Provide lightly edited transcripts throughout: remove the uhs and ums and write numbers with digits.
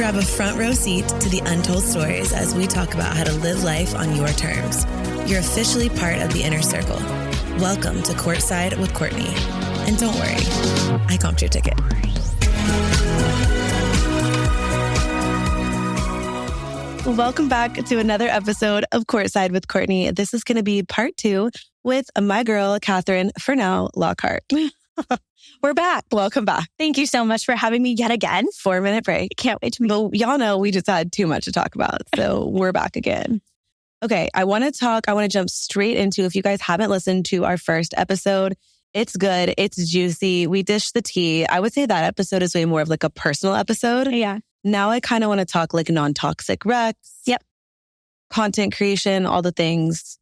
grab a front row seat to the untold stories as we talk about how to live life on your terms. You're officially part of the inner circle. Welcome to Courtside with Courtney. And don't worry, I comped your ticket. Welcome back to another episode of Courtside with Courtney. This is going to be part 2 with my girl, Catherine, for now, Lockhart. We're back. Welcome back. Thank you so much for having me yet again. 4-minute break. Can't wait to meet you. Y'all know we just had too much to talk about, so we're back again. Okay, I want to jump straight into, if you guys haven't listened to our first episode, it's good. It's juicy. We dish the tea. I would say that episode is way more of like a personal episode. Yeah. Now I kind of want to talk like non-toxic Recs. Yep. Content creation, all the things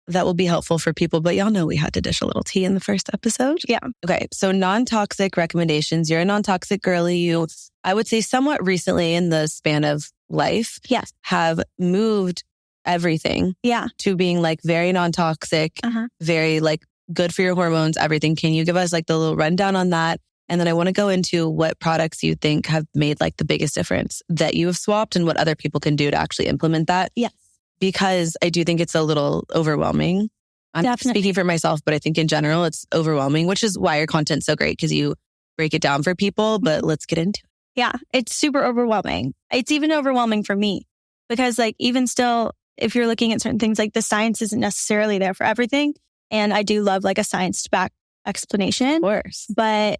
that will be helpful for people. But y'all know we had to dish a little tea in the first episode. Yeah. Okay. So non-toxic recommendations. You're a non-toxic girly. You, I would say somewhat recently in the span of life, yes, have moved everything to being like very non-toxic, very like good for your hormones, everything. Can you give us like the little rundown on that? And then I want to go into what products you think have made like the biggest difference that you have swapped and what other people can do to actually implement that. Yes. Because I do think it's a little overwhelming. I'm Definitely. speaking for myself, but I think in general it's overwhelming, which is why your content's so great because you break it down for people. But let's get into it. Yeah, it's super overwhelming. It's even overwhelming for me because like even still, if you're looking at certain things, like the science isn't necessarily there for everything. And I do love like a science-backed explanation. Of course. But,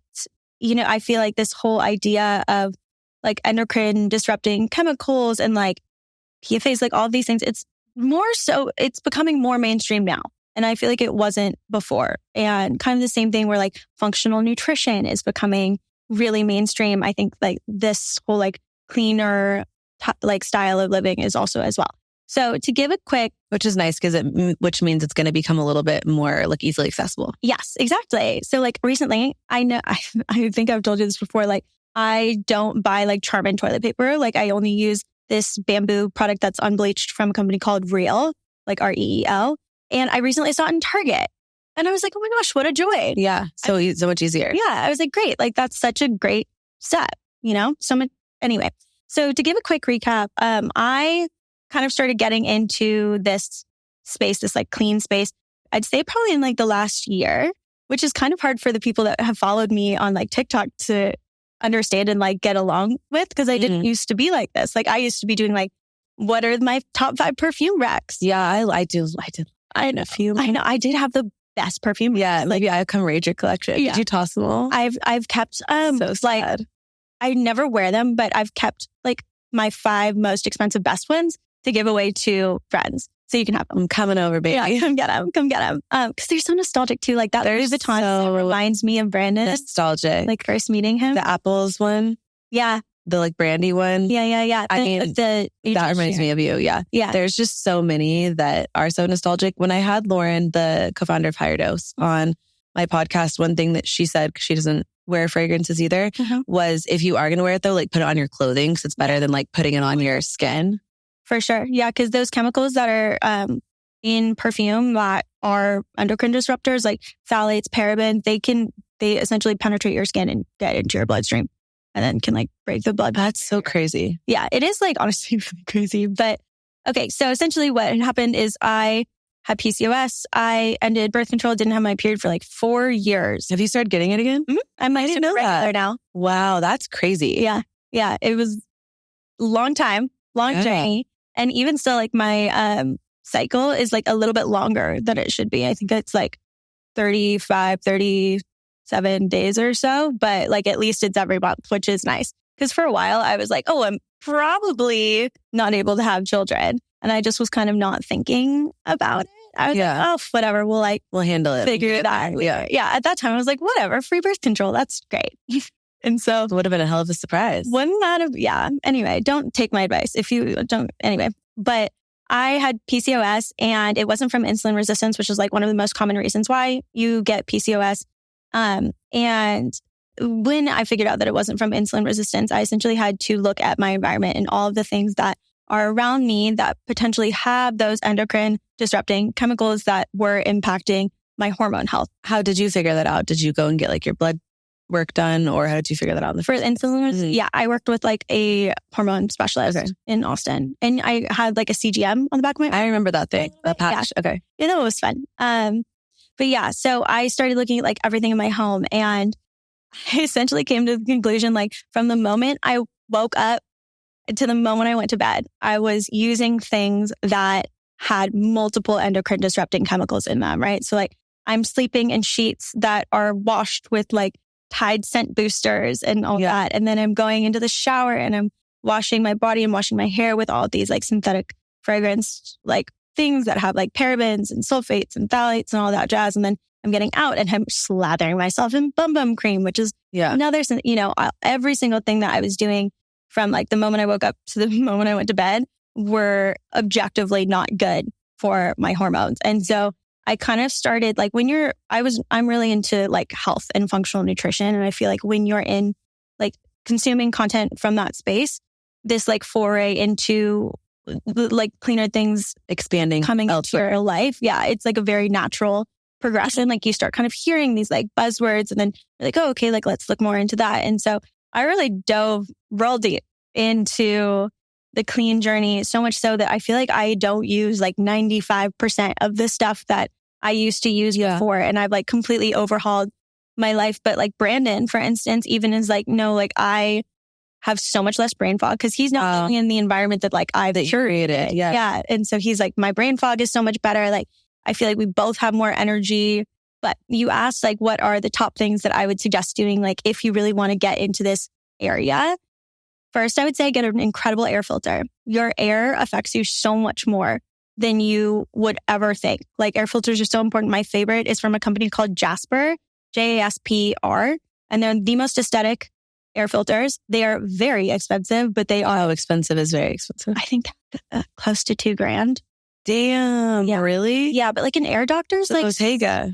you know, I feel like this whole idea of like endocrine disrupting chemicals and like PFAs, like all of these things, it's becoming more mainstream now. And I feel like it wasn't before. And kind of the same thing where like functional nutrition is becoming really mainstream. I think like this whole like cleaner like style of living is also as well. So to give a quick, which is nice because which means it's going to become a little bit more like easily accessible. Yes, exactly. So like recently, I think I've told you this before, like I don't buy like Charmin toilet paper. Like I only use this bamboo product that's unbleached from a company called Reel, like REEL. And I recently saw it in Target. And I was like, oh my gosh, what a joy. Yeah. So much easier. Yeah. I was like, great. Like that's such a great step, you know? So much. Anyway, so to give a quick recap, I kind of started getting into this space, this like clean space, I'd say probably in like the last year, which is kind of hard for the people that have followed me on like TikTok to understand and like get along with because I didn't used to be like this. Like I used to be doing like, what are my top 5 perfume Recs? Yeah, I did. I know. I did have the best perfume. Yeah, maybe I come Rager collection. Yeah. Did you toss them all? I've kept so sad. Like I never wear them, but I've kept like my 5 most expensive best ones to give away to friends. So you can have them. I'm coming over, baby. Yeah, come get them. Because they're so nostalgic too. Like that Louis Vuitton reminds me of Brandon. Nostalgic. Like first meeting him. The apples one. Yeah. The like brandy one. Yeah. I mean, that reminds me of you. Yeah. There's just so many that are so nostalgic. When I had Lauren, the co-founder of Higher Dose, on my podcast, one thing that she said, because she doesn't wear fragrances either, was if you are going to wear it though, like put it on your clothing because it's better than like putting it on your skin. For sure. Yeah. Because those chemicals that are in perfume that are endocrine disruptors like phthalates, parabens, they essentially penetrate your skin and get into your bloodstream and then can like break the blood. That's so crazy. Yeah. It is like honestly really crazy. But okay. So essentially what happened is I had PCOS. I ended birth control, didn't have my period for like 4 years. Have you started getting it again? Mm-hmm. I might even know that now. Wow. That's crazy. Yeah. Yeah. It was a long journey. And even still, like my cycle is like a little bit longer than it should be. I think it's like 37 days or so, but like at least it's every month, which is nice. Because for a while I was like, oh, I'm probably not able to have children. And I just was kind of not thinking about it. I was like, oh, whatever. We'll handle it. Figure it out. Yeah. At that time I was like, whatever, free birth control. That's great. And so it would have been a hell of a surprise. Wouldn't that have, anyway, don't take my advice if you don't, anyway. But I had PCOS and it wasn't from insulin resistance, which is like one of the most common reasons why you get PCOS. And when I figured out that it wasn't from insulin resistance, I essentially had to look at my environment and all of the things that are around me that potentially have those endocrine disrupting chemicals that were impacting my hormone health. How did you figure that out? Did you go and get like your blood work done, or how did you figure that out? For insulin, yeah, I worked with like a hormone specialist in Austin, and I had like a CGM on the back of my arm. I remember that thing, the patch. Yeah. Okay. Yeah, that was fun. But yeah, so I started looking at like everything in my home, and I essentially came to the conclusion, like from the moment I woke up to the moment I went to bed, I was using things that had multiple endocrine disrupting chemicals in them, right? So like I'm sleeping in sheets that are washed with like Tide scent boosters and all that. And then I'm going into the shower and I'm washing my body and washing my hair with all these like synthetic fragrance, like things that have like parabens and sulfates and phthalates and all that jazz. And then I'm getting out and I'm slathering myself in bum bum cream, which is another, every single thing that I was doing from like the moment I woke up to the moment I went to bed were objectively not good for my hormones. And so I kind of started like I'm really into like health and functional nutrition. And I feel like when you're in like consuming content from that space, this like foray into like cleaner things coming into your life. Yeah. It's like a very natural progression. Like you start kind of hearing these like buzzwords and then you're like, oh, okay, like let's look more into that. And so I really dove real deep into the clean journey, so much so that I feel like I don't use like 95% of the stuff that I used to use before. And I've like completely overhauled my life. But like Brandon, for instance, even is like, no, like I have so much less brain fog because he's not in the environment that like I've curated. Yeah. And so he's like, my brain fog is so much better. Like I feel like we both have more energy. But you asked like, what are the top things that I would suggest doing? Like if you really want to get into this area, first, I would say get an incredible air filter. Your air affects you so much more than you would ever think. Like air filters are so important. My favorite is from a company called Jasper, Jaspr, and they're the most aesthetic air filters. They are very expensive, but they are... How expensive is very expensive? I think close to $2,000. Damn. Yeah. Really? Yeah, but like an air doctor's like... Bottega.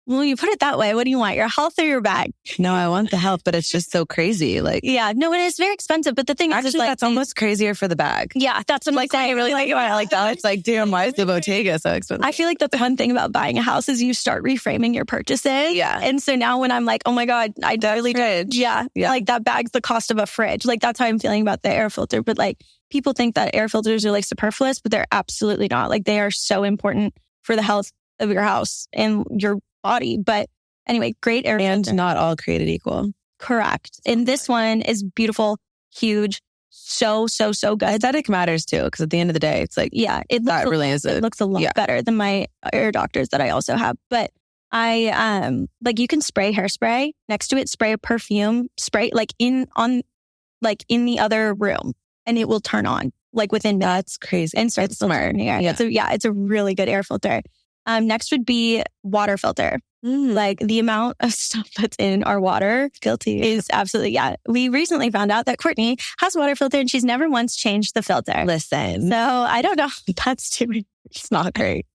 Well, you put it that way. What do you want? Your health or your bag? No, I want the health, but it's just so crazy. Like, yeah, no, it is very expensive. But the thing is like, that's almost crazier for the bag. Yeah, that's what I'm like saying. I really like that. It's like, damn, why is the Bottega so expensive? I feel like that's one thing about buying a house is you start reframing your purchases. Yeah. And so now when I'm like, oh my God, I totally fridge. Yeah. Like that bag's the cost of a fridge. Like that's how I'm feeling about the air filter. But like people think that air filters are like superfluous, but they're absolutely not. Like they are so important for the health of your house and your body. But anyway, great air and filter. Not all created equal. Correct. And this one is beautiful, huge, so good. Aesthetic matters too, because at the end of the day, it's like, it looks a lot better than my air doctors that I also have. But I like you can spray hairspray next to it, spray a perfume, spray like in the other room, and it will turn on like within minutes. That's crazy. And starts smart. Yeah. It's a really good air filter. Next would be water filter. Like the amount of stuff that's in our water is absolutely, We recently found out that Courtney has a water filter and she's never once changed the filter. Listen. So I don't know if that's too... It's not great.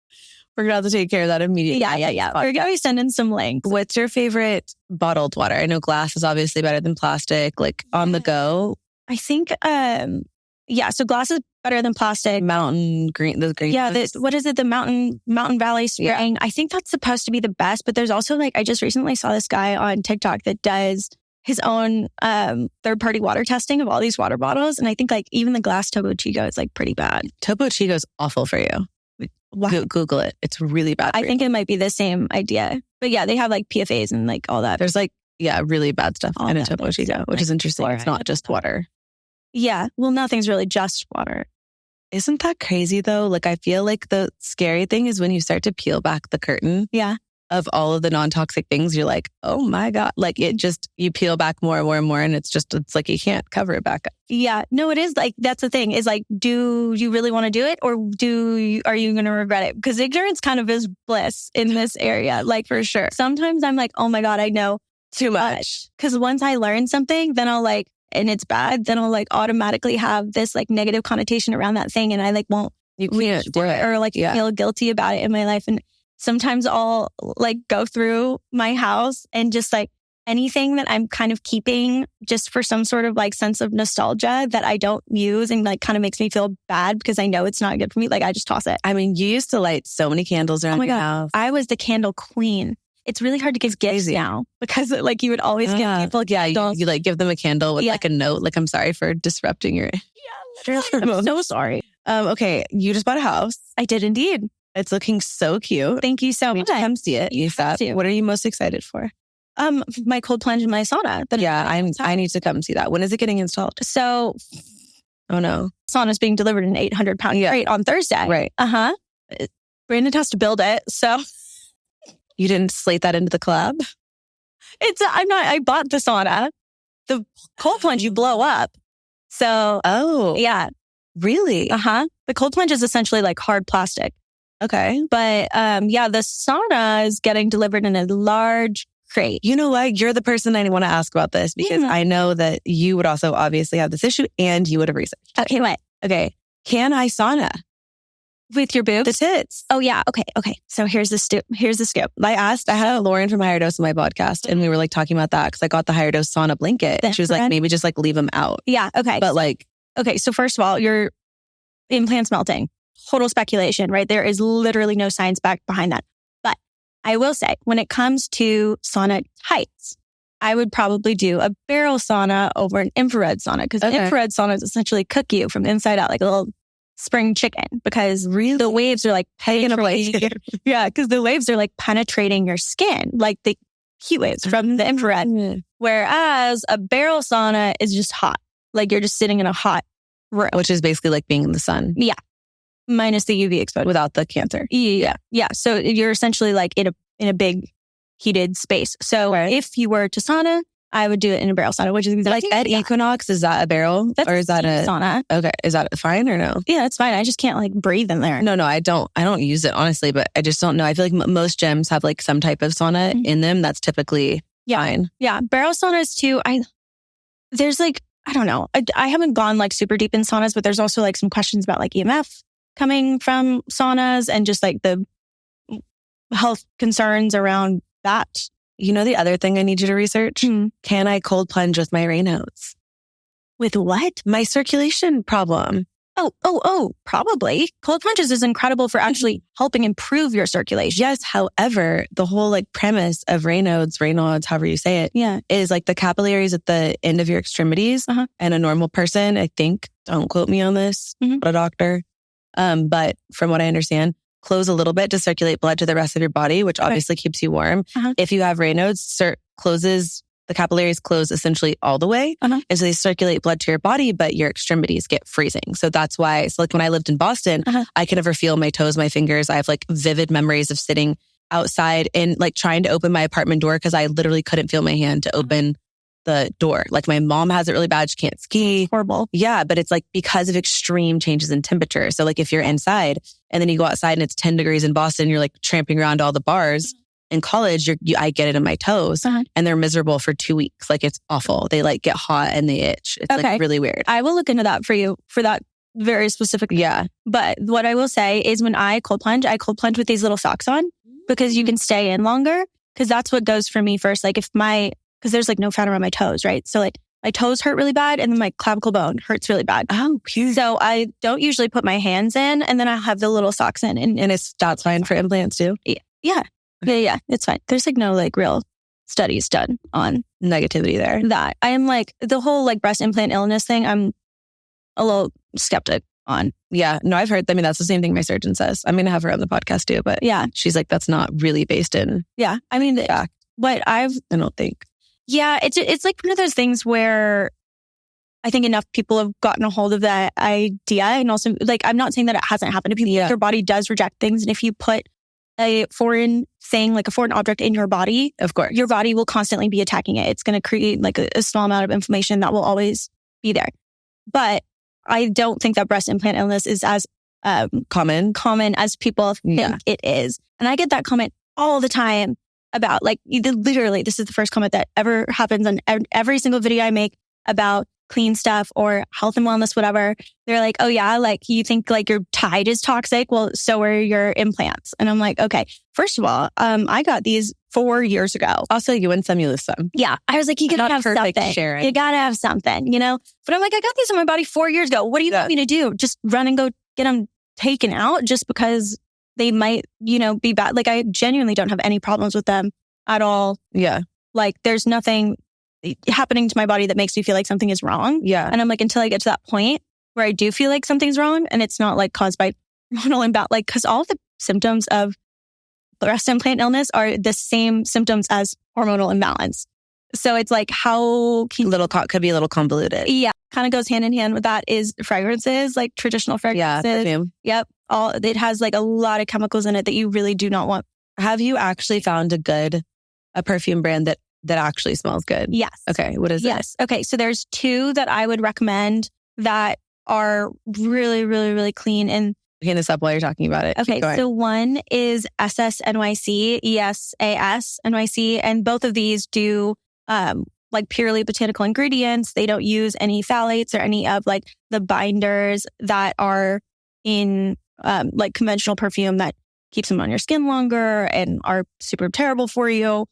We're going to have to take care of that immediately. Yeah. We're going to send in some links. What's your favorite bottled water? I know glass is obviously better than plastic, like on the go. I think, so glass is better than plastic. Mountain green, the green. Yeah, what is it? The Mountain Valley spraying. I think that's supposed to be the best, but there's also like, I just recently saw this guy on TikTok that does his own third-party water testing of all these water bottles. And I think like even the glass Topo Chico is like pretty bad. Topo Chico is awful for you. Google it. It's really bad. I think it might be the same idea. But yeah, they have like PFAs and like all that. There's like, really bad stuff in a Topo Chico, which is interesting. It's not just water. Yeah. Well, nothing's really just water. Isn't that crazy though? Like I feel like the scary thing is when you start to peel back the curtain of all of the non-toxic things, you're like, oh my God. Like it just, you peel back more and more and more and it's like you can't cover it back up. Yeah. No, it is like, that's the thing is like, do you really want to do it or are you going to regret it? Because ignorance kind of is bliss in this area. Like for sure. Sometimes I'm like, oh my God, I know too much. Because once I learn something, then I'll like, and it's bad, then I'll like automatically have this like negative connotation around that thing. And I like won't do it or like feel guilty about it in my life. And sometimes I'll like go through my house and just like anything that I'm kind of keeping just for some sort of like sense of nostalgia that I don't use and like kind of makes me feel bad because I know it's not good for me. Like I just toss it. I mean, you used to light so many candles around your house. I was the candle queen. it's really hard to give gifts now because like you would always give people you like give them a candle with like a note, like, I'm sorry for disrupting your... literally, I'm so sorry. Okay, you just bought a house. I did indeed. It's looking so cute. Thank you so much. Come see it. ASAP. What are you most excited for? My cold plunge and my sauna. I need to come see that. When is it getting installed? So, oh no, sauna's being delivered in an 800-pound crate on Thursday. Right. Brandon has to build it. So you didn't slate that into the collab? I bought the sauna. The cold plunge you blow up. So, yeah. Really? The cold plunge is essentially like hard plastic. Okay. But the sauna is getting delivered in a large crate. You know what? You're the person I want to ask about this because I know that you would also obviously have this issue and you would have researched. Okay, what? Okay. Can I sauna? With your boobs? The tits. Oh, yeah. Okay. So here's the scoop. I had Lauren from Higher Dose on my podcast and we were like talking about that because I got the Higher Dose sauna blanket. She was like, maybe just like leave them out. Yeah. Okay. But like... Okay. So first of all, your implants melting. Total speculation, right? There is literally no science back behind that. But I will say, when it comes to sauna types, I would probably do a barrel sauna over an infrared sauna because infrared saunas essentially cook you from the inside out like a little spring chicken because the waves are like penetrating. Yeah, because the waves are like penetrating your skin, like the heat waves from the infrared. Whereas a barrel sauna is just hot, like you're just sitting in a hot room, which is basically like being in the sun. Yeah. Minus the UV exposure. Without the cancer. Yeah. So you're essentially like in a big heated space. So if you were to sauna, I would do it in a barrel sauna, which is exactly like at Equinox. Is that a barrel or is that a sauna? Okay. Is that fine or no? Yeah, it's fine. I just can't like breathe in there. No, I don't use it honestly, but I just don't know. I feel like most gyms have like some type of sauna in them. That's typically fine. Yeah. Barrel saunas too. There's like, I don't know. I haven't gone like super deep in saunas, but there's also like some questions about like EMF coming from saunas and just like the health concerns around that. You know, the other thing I need you to research? Can I cold plunge with my Raynaud's? With what? My circulation problem. Oh, probably. Cold plunges is incredible for actually helping improve your circulation. Yes. However, the whole like premise of Raynaud's, however you say it, is like the capillaries at the end of your extremities. And a normal person, I think, don't quote me on this, but a doctor. But from what I understand, close a little bit to circulate blood to the rest of your body, which obviously keeps you warm. If you have Raynaud's, the capillaries close essentially all the way. And so they circulate blood to your body, but your extremities get freezing. So that's why, like when I lived in Boston, I could never feel my toes, my fingers. I have like vivid memories of sitting outside and like trying to open my apartment door because I literally couldn't feel my hand to open the door. Like my mom has it really bad. She can't ski. Horrible. Yeah. But it's like because of extreme changes in temperature. So like if you're inside and then you go outside and it's 10 degrees in Boston, you're like tramping around all the bars. In college, I get it in my toes and they're miserable for 2 weeks. Like it's awful. They like get hot and they itch. It's like really weird. I will look into that for you for that very specific. Yeah. But what I will say is when I cold plunge with these little socks on because you can stay in longer because that's what goes for me first. Like because there's like no fat around my toes, right? So like my toes hurt really bad and then my clavicle bone hurts really bad. Oh, cute. So I don't usually put my hands in and then I have the little socks in. And that's fine for implants too? Yeah. Yeah, it's fine. There's like no like real studies done on negativity there. That I am like the whole like breast implant illness thing. I'm a little skeptic on. Yeah, no, I've heard. I mean, that's the same thing my surgeon says. I'm going to have her on the podcast too, but yeah, she's like, that's not really based in. Yeah, I mean, fact. What I don't think. Yeah, it's like one of those things where I think enough people have gotten a hold of that idea, and also like I'm not saying that it hasn't happened to people. Your body does reject things, and if you put a foreign thing, like a foreign object in your body, of course, your body will constantly be attacking it. It's going to create like a small amount of inflammation that will always be there. But I don't think that breast implant illness is as common as people think it is. And I get that comment all the time about like, literally, this is the first comment that ever happens on every single video I make about clean stuff or health and wellness, whatever. They're like, oh yeah, like you think like your Tide is toxic? Well, so are your implants. And I'm like, okay, first of all, I got these 4 years ago. Also, you win some, you lose some. Yeah. I was like, you gotta have something. Sharon. You gotta have something, you know? But I'm like, I got these on my body 4 years ago. What do you want me to do? Just run and go get them taken out just because they might, be bad? Like I genuinely don't have any problems with them at all. Yeah. Like there's nothing happening to my body that makes me feel like something is wrong. Yeah. And I'm like, until I get to that point where I do feel like something's wrong and it's not like caused by hormonal imbalance, like, cause all the symptoms of breast implant illness are the same symptoms as hormonal imbalance. So it's like, how can could be a little convoluted. Yeah. Kind of goes hand in hand with that is fragrances, like traditional fragrances. Yeah. Perfume. Yep. It has like a lot of chemicals in it that you really do not want. Have you actually found a perfume brand that actually smells good? Yes. Okay. What is it? Yes. Okay. So there's two that I would recommend that are really, really, really clean. And Hand this up while you're talking about it. okay. So one is SSNYC, ESAS NYC. And both of these do like purely botanical ingredients. They don't use any phthalates or any of like the binders that are in like conventional perfume that keeps them on your skin longer and are super terrible for you.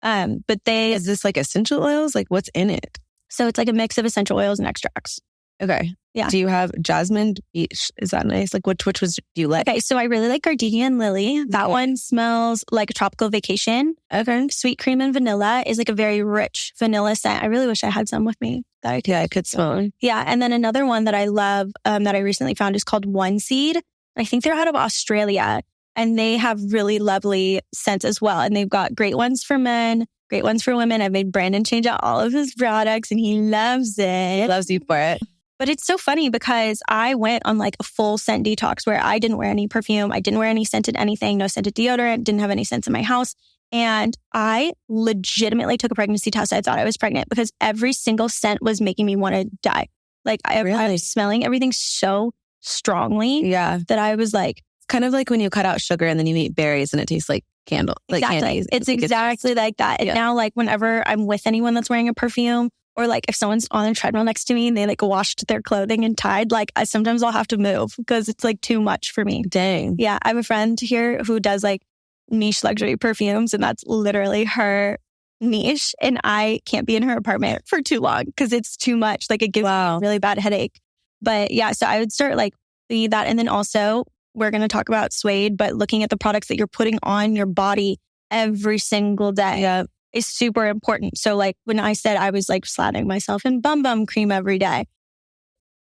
But is this like essential oils? Like what's in it? So it's like a mix of essential oils and extracts. Okay. Yeah. Do you have jasmine, beach? Is that nice? Like which do you like? Okay. So I really like gardenia and lily. That one smells like a tropical vacation. Okay. Sweet cream and vanilla is like a very rich vanilla scent. I really wish I had some with me. I could smell it. Yeah. And then another one that I love that I recently found is called One Seed. I think they're out of Australia and they have really lovely scents as well. And they've got great ones for men, great ones for women. I've made Brandon change out all of his products and he loves it. He loves you for it. But it's so funny because I went on like a full scent detox where I didn't wear any perfume. I didn't wear any scented anything, no scented deodorant, didn't have any scents in my house. And I legitimately took a pregnancy test. I thought I was pregnant because every single scent was making me want to die. Like I was smelling everything so strongly that I was like... It's kind of like when you cut out sugar and then you eat berries and it tastes like candle. Like candy. It's exactly like that. And now like whenever I'm with anyone that's wearing a perfume, or like if someone's on a treadmill next to me and they like washed their clothing and tied, like sometimes I'll have to move because it's like too much for me. Dang. Yeah. I have a friend here who does like niche luxury perfumes and that's literally her niche. And I can't be in her apartment for too long because it's too much. Like it gives me a really bad headache. But yeah, so I would start like that. And then also we're going to talk about Suede, but looking at the products that you're putting on your body every single day. Is super important. So like when I said I was like slathering myself in bum cream every day,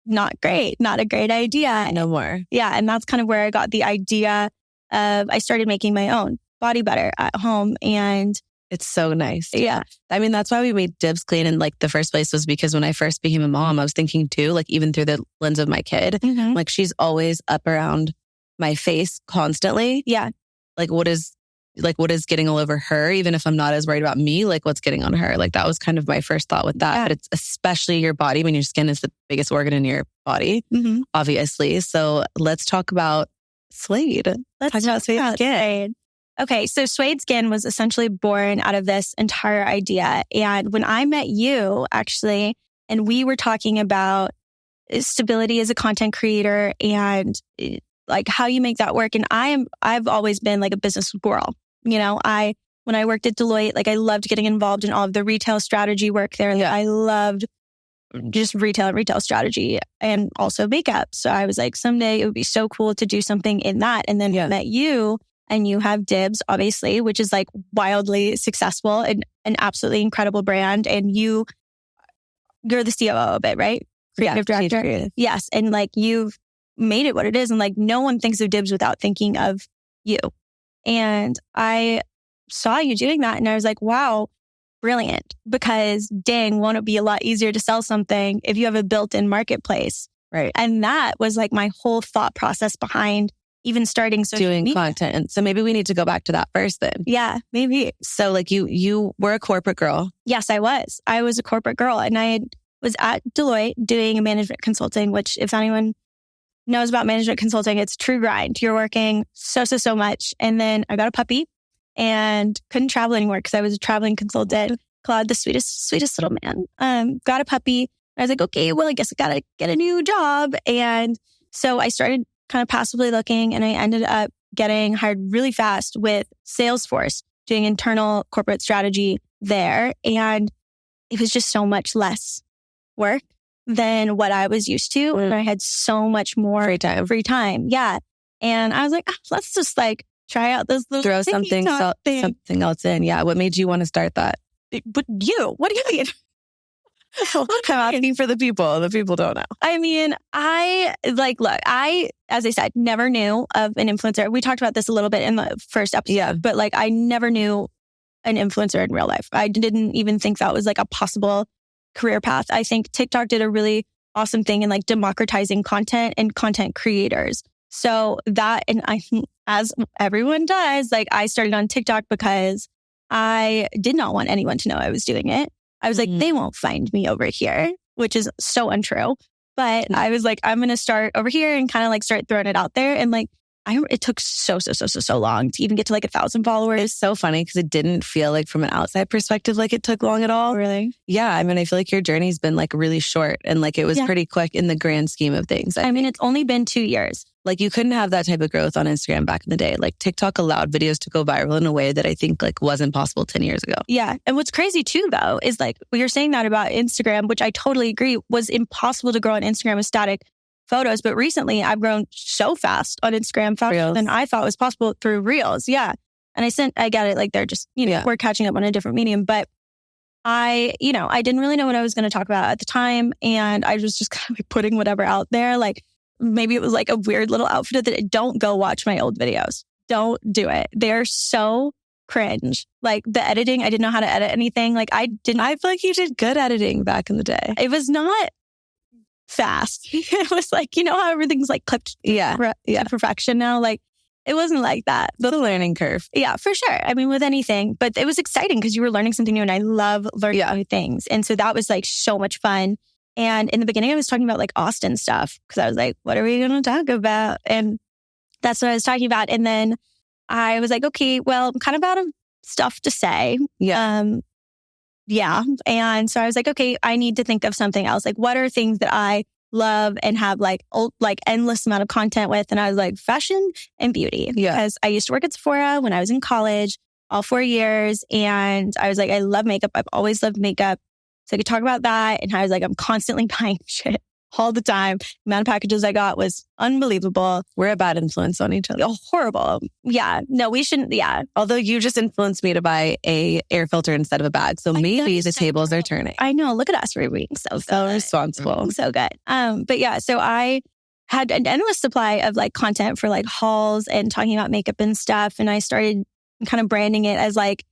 not a great idea. No more. Yeah. And that's kind of where I got the idea of, I started making my own body butter at home and it's so nice. Yeah. I mean, that's why we made Dibs Clean in like the first place was because when I first became a mom, I was thinking too, like even through the lens of my kid, like she's always up around my face constantly. Yeah. Like what is getting all over her, even if I'm not as worried about me, like what's getting on her. Like that was kind of my first thought with that. But it's especially your body when your skin is the biggest organ in your body, obviously. So let's talk about Suede. Let's talk about Suede Skin. Okay, so Suede Skin was essentially born out of this entire idea. And when I met you, actually, and we were talking about stability as a content creator and like how you make that work. And I've always been like a business squirrel. You know, when I worked at Deloitte, like I loved getting involved in all of the retail strategy work there. Yeah. I loved just retail strategy and also makeup. So I was like, someday it would be so cool to do something in that. And then I met you and you have Dibs, obviously, which is like wildly successful and an absolutely incredible brand. And you're the COO of it, right? Creative director. Yes. And like you've made it what it is. And like no one thinks of Dibs without thinking of you. And I saw you doing that and I was like, wow, brilliant. Because dang, won't it be a lot easier to sell something if you have a built-in marketplace? Right. And that was like my whole thought process behind even starting doing content. So maybe we need to go back to that first then. Yeah, maybe. So like you were a corporate girl. Yes, I was. I was a corporate girl and I was at Deloitte doing management consulting, which if anyone knows about management consulting, it's true grind. You're working so much. And then I got a puppy and couldn't travel anymore because I was a traveling consultant. Claude, the sweetest little man, got a puppy. I was like, okay, well, I guess I got to get a new job. And so I started kind of passively looking and I ended up getting hired really fast with Salesforce, doing internal corporate strategy there. And it was just so much less work than what I was used to. And I had so much more free time. Yeah. And I was like, let's just like try out this little throw something else in. Yeah. What made you want to start that? But what do you mean? I'm asking for the people. The people don't know. I mean, as I said, never knew of an influencer. We talked about this a little bit in the first episode, but like, I never knew an influencer in real life. I didn't even think that was like a possible career path. I think TikTok did a really awesome thing in like democratizing content and content creators. So that, and as everyone does, like I started on TikTok because I did not want anyone to know I was doing it. I was like, they won't find me over here, which is so untrue. But I was like, I'm going to start over here and kind of like start throwing it out there. And like, it took so long to even get to like 1,000 followers. It's so funny because it didn't feel like from an outside perspective like it took long at all. Really? Yeah. I mean, I feel like your journey's been like really short and like it was pretty quick in the grand scheme of things. I mean, it's only been 2 years. Like you couldn't have that type of growth on Instagram back in the day. Like TikTok allowed videos to go viral in a way that I think like wasn't possible 10 years ago. Yeah. And what's crazy too, though, is like you're saying that about Instagram, which I totally agree was impossible to grow on Instagram with static photos. But recently I've grown so fast on Instagram, faster than I thought was possible through Reels. Yeah. And I get it. Like they're just, we're catching up on a different medium. But I didn't really know what I was going to talk about at the time. And I was just kind of like putting whatever out there. Like maybe it was like a weird little outfit that don't go watch my old videos. Don't do it. They're so cringe. Like the editing, I didn't know how to edit anything. Like I feel like you did good editing back in the day. It was not fast. It was like, how everything's like clipped to perfection now. Like it wasn't like that. The learning curve. Yeah, for sure. I mean, with anything, but it was exciting because you were learning something new and I love learning new things. And so that was like so much fun. And in the beginning, I was talking about like Austin stuff because I was like, what are we going to talk about? And that's what I was talking about. And then I was like, okay, well, I'm kind of out of stuff to say. Yeah. And so I was like, okay, I need to think of something else. Like, what are things that I love and have like endless amount of content with? And I was like, fashion and beauty. Yeah. Because I used to work at Sephora when I was in college, all 4 years. And I was like, I love makeup. I've always loved makeup. So I could talk about that. And I was like, I'm constantly buying shit all the time. The amount of packages I got was unbelievable. We're a bad influence on each other. Oh, horrible. Yeah. No, we shouldn't. Yeah. Although you just influenced me to buy a air filter instead of a bag. So maybe the tables are turning. I know. Look at us. We're being so responsible. So good. But yeah, so I had an endless supply of like content for like hauls and talking about makeup and stuff. And I started kind of branding it as like,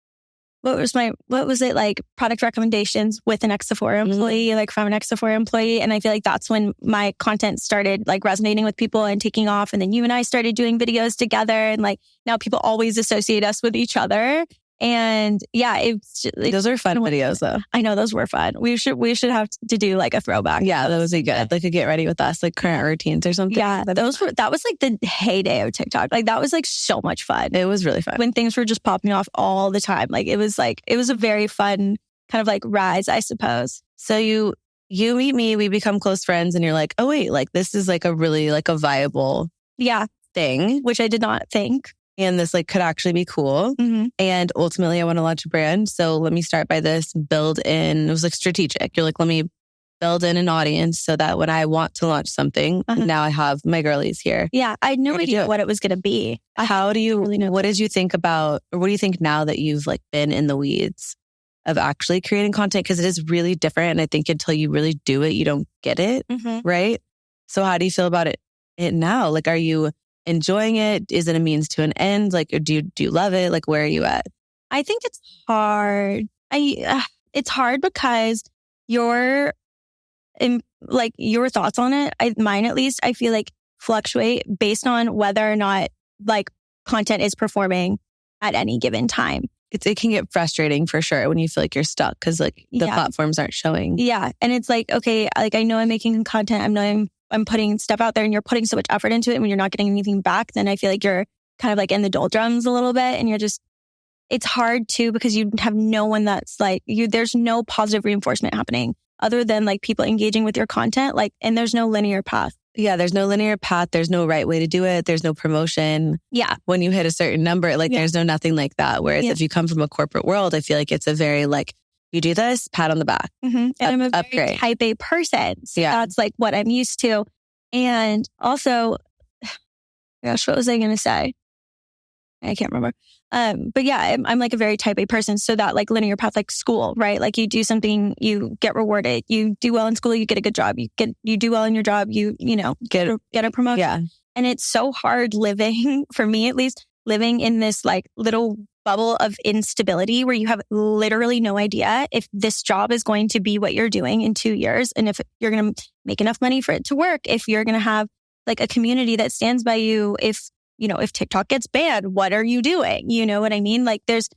what was it like product recommendations with an ex-Sephora employee, like from an ex-Sephora employee. And I feel like that's when my content started like resonating with people and taking off. And then you and I started doing videos together. And like now people always associate us with each other. And yeah, those are fun videos though. I know those were fun. We should have to do like a throwback. Yeah, that would be good. Like a get ready with us, like current routines or something. Yeah, that was like the heyday of TikTok. Like that was like so much fun. It was really fun when things were just popping off all the time. Like it was a very fun kind of like rise, I suppose. So you meet me, we become close friends, and you're like, oh wait, like this is like a really like a viable thing, which I did not think. And this like could actually be cool. Mm-hmm. And ultimately I want to launch a brand. So let me start by this, it was like strategic. You're like, let me build in an audience so that when I want to launch something, now I have my girlies here. Yeah. I had no idea what it was going to be. How do you, what did you think about, or what do you think now that you've like been in the weeds of actually creating content? Because it is really different. And I think until you really do it, you don't get it. Right. So how do you feel about it now? Like, are you enjoying it? Is it a means to an end? Like, do you love it? Like, where are you at? I think it's hard. It's hard because your thoughts on it, mine at least, I feel like fluctuate based on whether or not like content is performing at any given time. It can get frustrating for sure when you feel like you're stuck because like the platforms aren't showing. Yeah. And it's like, okay, like I know I'm making content. I know I'm putting stuff out there and you're putting so much effort into it. And when you're not getting anything back, then I feel like you're kind of like in the doldrums a little bit. And it's hard too because you have no one that's like there's no positive reinforcement happening other than like people engaging with your content. Like, and there's no linear path. Yeah, there's no linear path. There's no right way to do it. There's no promotion. Yeah. When you hit a certain number, like there's nothing like that. Whereas if you come from a corporate world, I feel like it's a very like, you do this, pat on the back. And I'm a very type A person. So that's like what I'm used to. And also, gosh, what was I going to say? I can't remember. But yeah, I'm like a very type A person. So that like linear path, like school, right? Like you do something, you get rewarded. You do well in school, you get a good job. You do well in your job, you know, get a promotion. Yeah. And it's so hard living, for me at least, living in this like little bubble of instability where you have literally no idea if this job is going to be what you're doing in 2 years. And if you're going to make enough money for it to work, if you're going to have like a community that stands by you, if TikTok gets banned, what are you doing? You know what I mean? Like there's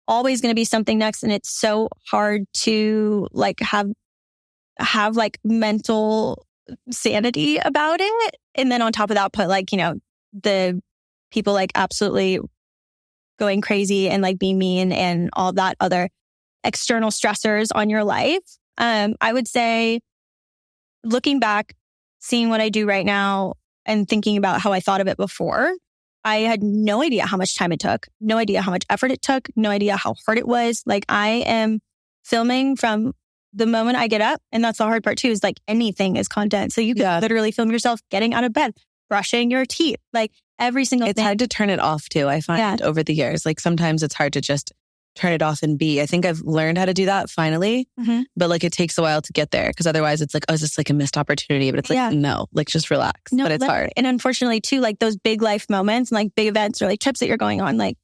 always going to be something next. And it's so hard to like have like mental sanity about it. And then on top of that, put like, you know, the people like absolutely going crazy and like being mean and all that other external stressors on your life. I would say looking back, seeing what I do right now and thinking about how I thought of it before, I had no idea how much time it took, no idea how much effort it took, no idea how hard it was. Like I am filming from the moment I get up. And that's the hard part too, is like anything is content. So you can literally film yourself getting out of bed, brushing your teeth, like every single thing. It's hard to turn it off too. I find over the years, like sometimes it's hard to just turn it off and be. I think I've learned how to do that finally, but like it takes a while to get there because otherwise it's like, oh, is this like a missed opportunity? But it's like, no, like just relax. No, but it's hard. And unfortunately too, like those big life moments and like big events or like trips that you're going on, like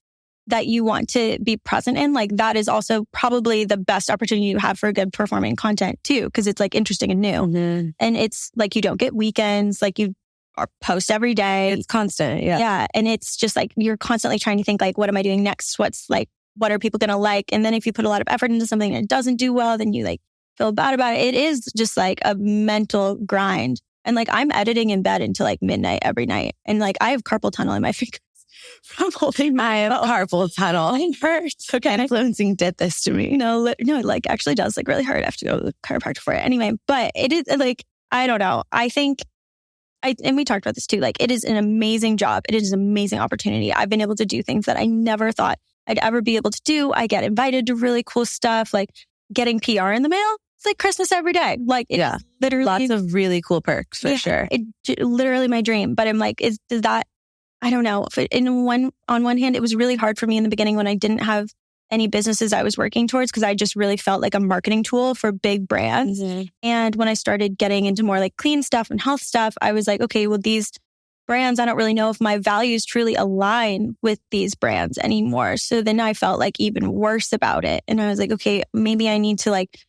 that you want to be present in, like that is also probably the best opportunity you have for good performing content too, because it's like interesting and new. And it's like you don't get weekends, like you are post every day. It's constant. Yeah. And it's just like you're constantly trying to think like, what am I doing next? What are people going to like? And then if you put a lot of effort into something that doesn't do well, then you like feel bad about it. It is just like a mental grind. And like I'm editing in bed until like midnight every night. And like I have carpal tunnel in my fingers from holding my carpal tunnel. It hurts. Okay. Influencing did this to me. No, it like actually does like really hurt. I have to go to the chiropractor for it anyway. But it is like, I don't know. I think and we talked about this too. Like it is an amazing job. It is an amazing opportunity. I've been able to do things that I never thought I'd ever be able to do. I get invited to really cool stuff, like getting PR in the mail. It's like Christmas every day. Like it's literally lots of really cool perks for sure. It's literally my dream. But I'm like, is that, I don't know. On one hand, it was really hard for me in the beginning when I didn't have any businesses I was working towards because I just really felt like a marketing tool for big brands. And when I started getting into more like clean stuff and health stuff, I was like, okay, well, these brands, I don't really know if my values truly align with these brands anymore. So then I felt like even worse about it. And I was like, okay, maybe I need to like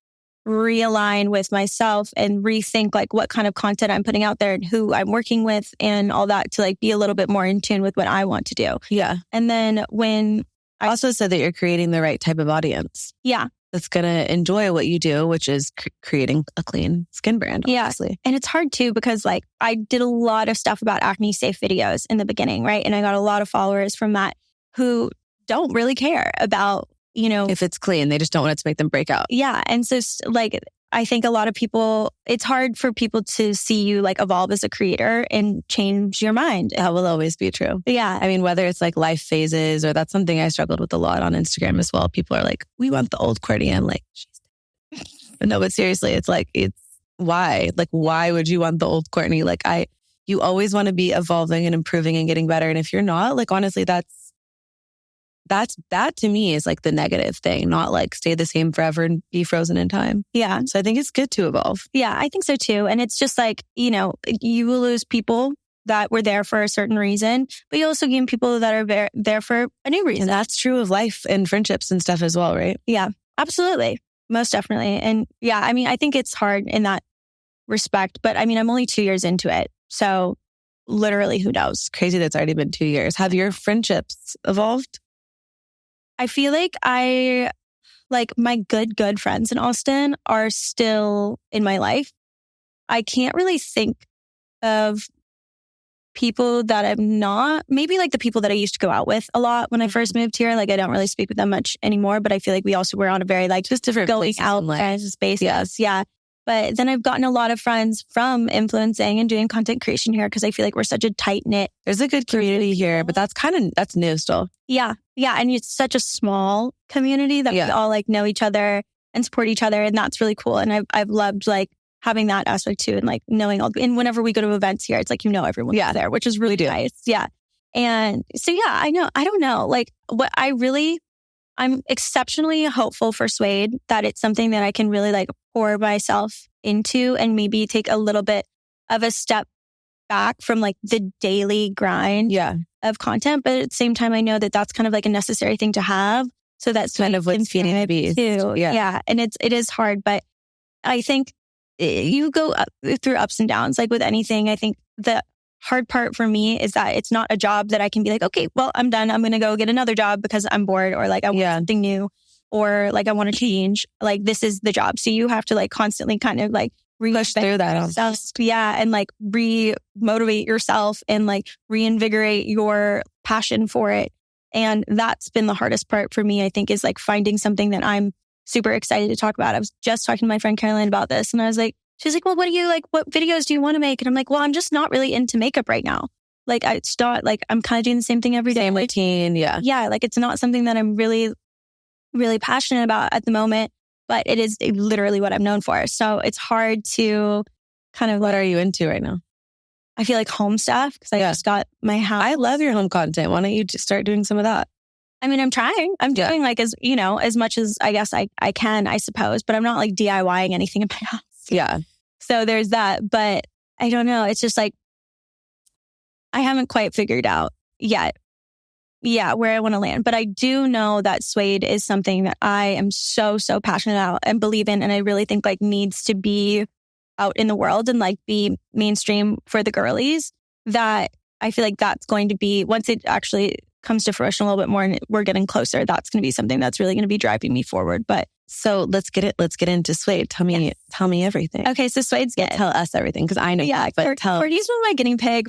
realign with myself and rethink like what kind of content I'm putting out there and who I'm working with and all that to like be a little bit more in tune with what I want to do. Yeah. And then when I also said that you're creating the right type of audience. Yeah. That's going to enjoy what you do, which is creating a clean skin brand, obviously. Yeah. And it's hard too, because like I did a lot of stuff about acne safe videos in the beginning, right? And I got a lot of followers from that who don't really care about, you know, if it's clean, they just don't want it to make them break out. Yeah. And so like, I think a lot of people, it's hard for people to see you like evolve as a creator and change your mind. That will always be true. Yeah. I mean, whether it's like life phases or that's something I struggled with a lot on Instagram as well. People are like, we want the old Courtney. I'm like, but no, but seriously, it's like, it's why? Like, why would you want the old Courtney? Like you always want to be evolving and improving and getting better. And if you're not, like, honestly, that to me is like the negative thing, not like stay the same forever and be frozen in time. Yeah. So I think it's good to evolve. Yeah, I think so too. And it's just like, you know, you will lose people that were there for a certain reason, but you also gain people that are there for a new reason. And that's true of life and friendships and stuff as well, right? Yeah, absolutely. Most definitely. And yeah, I mean, I think it's hard in that respect, but I mean, I'm only 2 years into it. So literally, who knows? Crazy that's already been 2 years. Have your friendships evolved? I feel like my good friends in Austin are still in my life. I can't really think of people that I'm not, maybe like the people that I used to go out with a lot when I first moved here. Like I don't really speak with them much anymore, but I feel like we also were on a very like just different going out kinds of spaces. Yeah. But then I've gotten a lot of friends from influencing and doing content creation here because I feel like we're such a tight knit. There's a good community here, but that's new still. Yeah. Yeah. And it's such a small community that we all like know each other and support each other. And that's really cool. And I've loved like having that aspect too. And like knowing and whenever we go to events here, it's like, you know, everyone's there, which is really nice. Yeah. And so, yeah, I don't know. Like I'm exceptionally hopeful for Suede that it's something that I can really like pour myself into and maybe take a little bit of a step back from like the daily grind of content. But at the same time, I know that that's kind of like a necessary thing to have. So that's kind of what's feeding the beast too. Yeah. And it is hard, but I think you go through ups and downs. Like with anything, I think the hard part for me is that it's not a job that I can be like, okay, well, I'm done. I'm going to go get another job because I'm bored, or like I want something new, or like I want to change. Like this is the job. So you have to like constantly kind of like push through that. Yeah. And like re-motivate yourself and like reinvigorate your passion for it. And that's been the hardest part for me, I think, is like finding something that I'm super excited to talk about. I was just talking to my friend Caroline about this, and I was like, she's like, well, what videos do you want to make? And I'm like, well, I'm just not really into makeup right now. Like it's not like I'm kind of doing the same thing every day. Same routine. Yeah. Yeah. Like it's not something that I'm really, really passionate about at the moment, but it is literally what I'm known for. So it's hard to kind of. What are you into right now? I feel like home stuff because I just got my house. I love your home content. Why don't you just start doing some of that? I mean, I'm trying. I'm doing like as much as I guess I can, I suppose, but I'm not like DIYing anything in my house. Yeah. So there's that, but I don't know. It's just like, I haven't quite figured out yet. Yeah, where I want to land. But I do know that Suede is something that I am so, so passionate about and believe in. And I really think like needs to be out in the world and like be mainstream for the girlies, that I feel like that's going to be, once it actually comes to fruition a little bit more and we're getting closer, that's going to be something that's really going to be driving me forward. But so let's get into Suede. Tell me everything. Okay, so Suede Skin. Tell us everything because I know. Yeah, but Courtney's one of my guinea pig.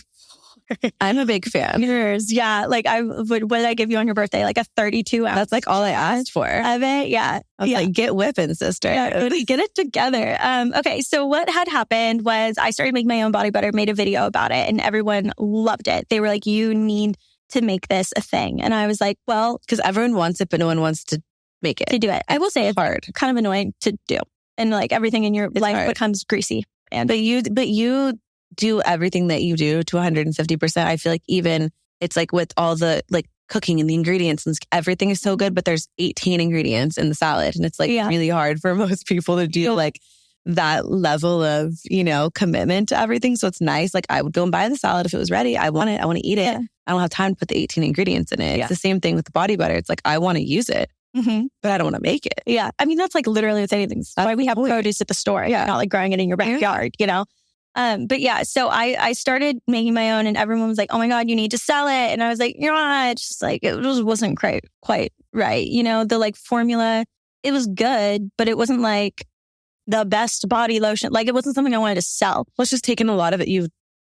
I'm a big fan. Yours, yeah. Like what did I give you on your birthday? Like a 32 ounce. That's like all I asked for. Of it, yeah. I was like, get whipping, sister. Yeah, get it together. Okay, so what had happened was I started making my own body butter, made a video about it, and everyone loved it. They were like, you need to make this a thing. And I was like, well, because everyone wants it, but no one wants to make it. To do it. I will say it's hard, kind of annoying to do. And like everything in your life becomes greasy. But you do everything that you do to 150%. I feel like even it's like with all the like cooking and the ingredients and everything is so good, but there's 18 ingredients in the salad. And it's like really hard for most people to do like that level of, commitment to everything. So it's nice. Like I would go and buy the salad if it was ready. I want it. I want to eat it. I don't have time to put the 18 ingredients in it. It's the same thing with the body butter. It's like, I want to use it, but I don't want to make it. Yeah. I mean, that's like literally with anything. That's why we have produce at the store. Yeah. Not like growing it in your backyard, But yeah, so I started making my own and everyone was like, oh my God, you need to sell it. And I was like, it's just like, it just wasn't quite right. The like formula, it was good, but it wasn't like the best body lotion. Like it wasn't something I wanted to sell. Well, it's just taken a lot of it. You've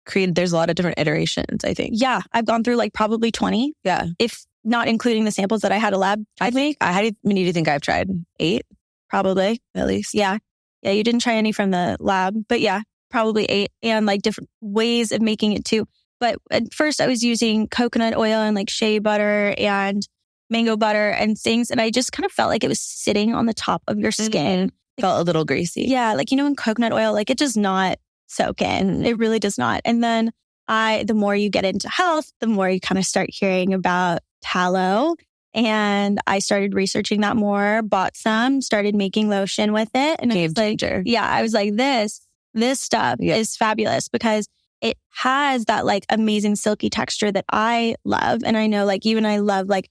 created, there's a lot of different iterations, I think. Yeah. I've gone through like probably 20. Yeah. If not including the samples that I had a lab. How many do you think I've tried? 8? Probably. At least. Yeah. Yeah. You didn't try any from the lab, but yeah. Probably 8, and like different ways of making it too. But at first I was using coconut oil and like shea butter and mango butter and things. And I just kind of felt like it was sitting on the top of your skin. Felt a little greasy. Yeah. Like, in coconut oil, like it does not soak in. It really does not. And then the more you get into health, the more you kind of start hearing about tallow. And I started researching that more, bought some, started making lotion with it. And Game changer. I was like, this stuff is fabulous because it has that like amazing silky texture that I love. And I know like you and I love like,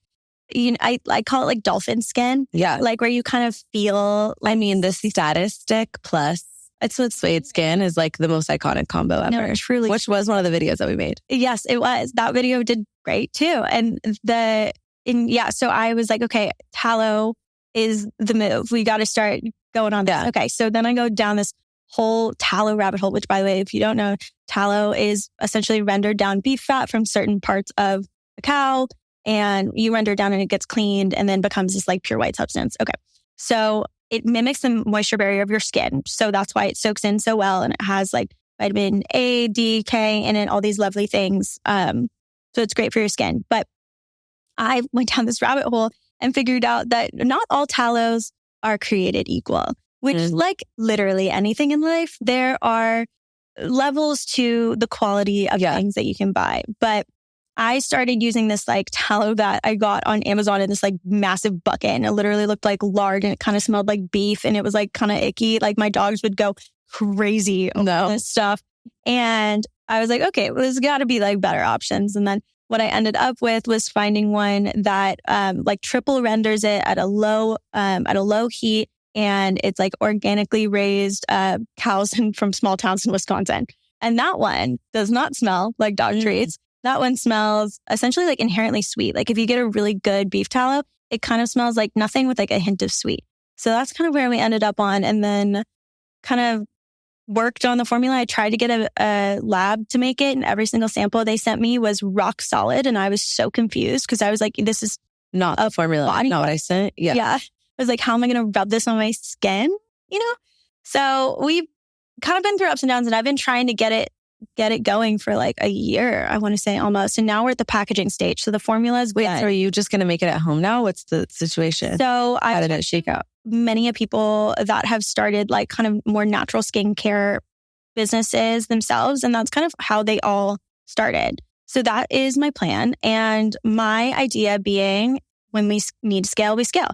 I call it like dolphin skin. Yeah. Like where you kind of feel. I mean, the status stick plus it's with Suede Skin is like the most iconic combo ever. No, truly. Which was one of the videos that we made. Yes, it was. That video did great too. And so I was like, okay, tallow is the move. We got to start going on this. Yeah. Okay. So then I go down this whole tallow rabbit hole, which by the way, if you don't know, tallow is essentially rendered down beef fat from certain parts of a cow, and you render it down and it gets cleaned and then becomes this like pure white substance. Okay. So it mimics the moisture barrier of your skin. So that's why it soaks in so well. And it has like vitamin A, D, K in it, all these lovely things. So it's great for your skin. But I went down this rabbit hole and figured out that not all tallows are created equal. Which like literally anything in life, there are levels to the quality of things that you can buy. But I started using this like tallow that I got on Amazon in this like massive bucket. And it literally looked like lard and it kind of smelled like beef and it was like kind of icky. Like my dogs would go crazy over this stuff. And I was like, okay, well, there's got to be like better options. And then what I ended up with was finding one that like triple renders it at a low heat. And it's like organically raised cows from small towns in Wisconsin. And that one does not smell like dog treats. That one smells essentially like inherently sweet. Like if you get a really good beef tallow, it kind of smells like nothing with like a hint of sweet. So that's kind of where we ended up on, and then kind of worked on the formula. I tried to get a lab to make it, and every single sample they sent me was rock solid. And I was so confused because I was like, this is not a formula, not what I sent. Yeah. I was like, how am I going to rub this on my skin? You know? So we've kind of been through ups and downs, and I've been trying to get it going for like a year, I want to say almost. And now we're at the packaging stage. So the formula is so are you just going to make it at home now? What's the situation? So how did it shake out? Many people that have started like kind of more natural skincare businesses themselves. And that's kind of how they all started. So that is my plan. And my idea being when we need to scale, we scale.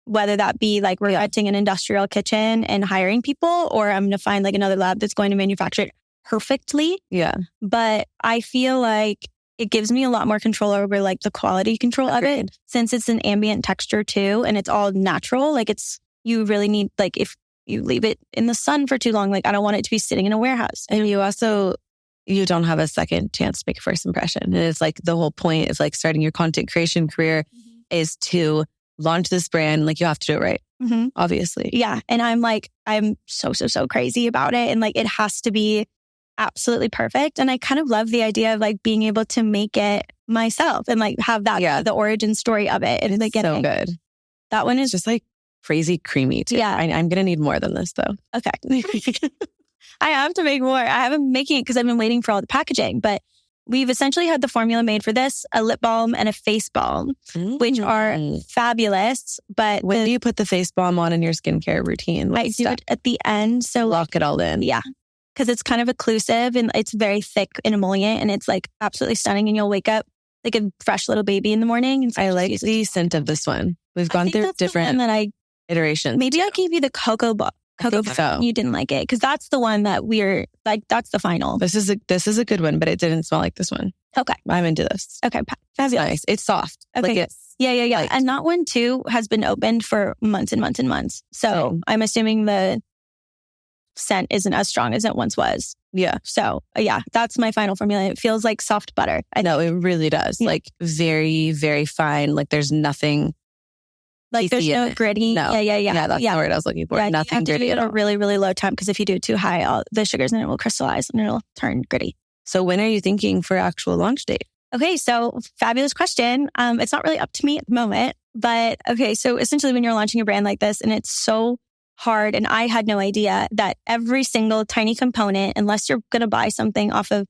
Whether that be like we're renting an industrial kitchen and hiring people, or I'm going to find like another lab that's going to manufacture it perfectly. Yeah. But I feel like it gives me a lot more control over like the quality control of it, since it's an ambient texture too. And it's all natural. Like you really need, like if you leave it in the sun for too long, like I don't want it to be sitting in a warehouse. And you don't have a second chance to make a first impression. And it's like the whole point is like starting your content creation career is to launch this brand. Like you have to do it right. Obviously. Yeah. And I'm so crazy about it. And like, it has to be absolutely perfect. And I kind of love the idea of like being able to make it myself and like have that, the origin story of it. And like, so good. That one is just like crazy creamy too. Yeah. I'm going to need more than this though. Okay. I have to make more. I haven't been making it because I've been waiting for all the packaging, but we've essentially had the formula made for this, a lip balm and a face balm, which are fabulous. But when do you put the face balm on in your skincare routine? I do it at the end. So lock it all in. Yeah. Because it's kind of occlusive and it's very thick and emollient and it's like absolutely stunning. And you'll wake up like a fresh little baby in the morning. And so I like the scent of this one. We've gone through different iterations. Maybe I gave you the cocoa so. You didn't like it because that's the one that we're like, that's the final. This is a good one, but it didn't smell like this one. Okay. I'm into this. Okay. That's nice. It's soft. Okay. Like yeah. Light. And that one too has been opened for months and months and months. So I'm assuming the scent isn't as strong as it once was. Yeah. So that's my final formula. It feels like soft butter. I know it really does. Yeah. Like very, very fine. Like there's nothing. Like there's no gritty. No. Yeah, that's the word I was looking for. Yeah, nothing gritty at a really, really low temp because if you do it too high, the sugars in it will crystallize and it'll turn gritty. So when are you thinking for actual launch date? Okay, so fabulous question. It's not really up to me at the moment, but okay. So essentially when you're launching a brand like this and it's so hard, and I had no idea that every single tiny component, unless you're going to buy something off of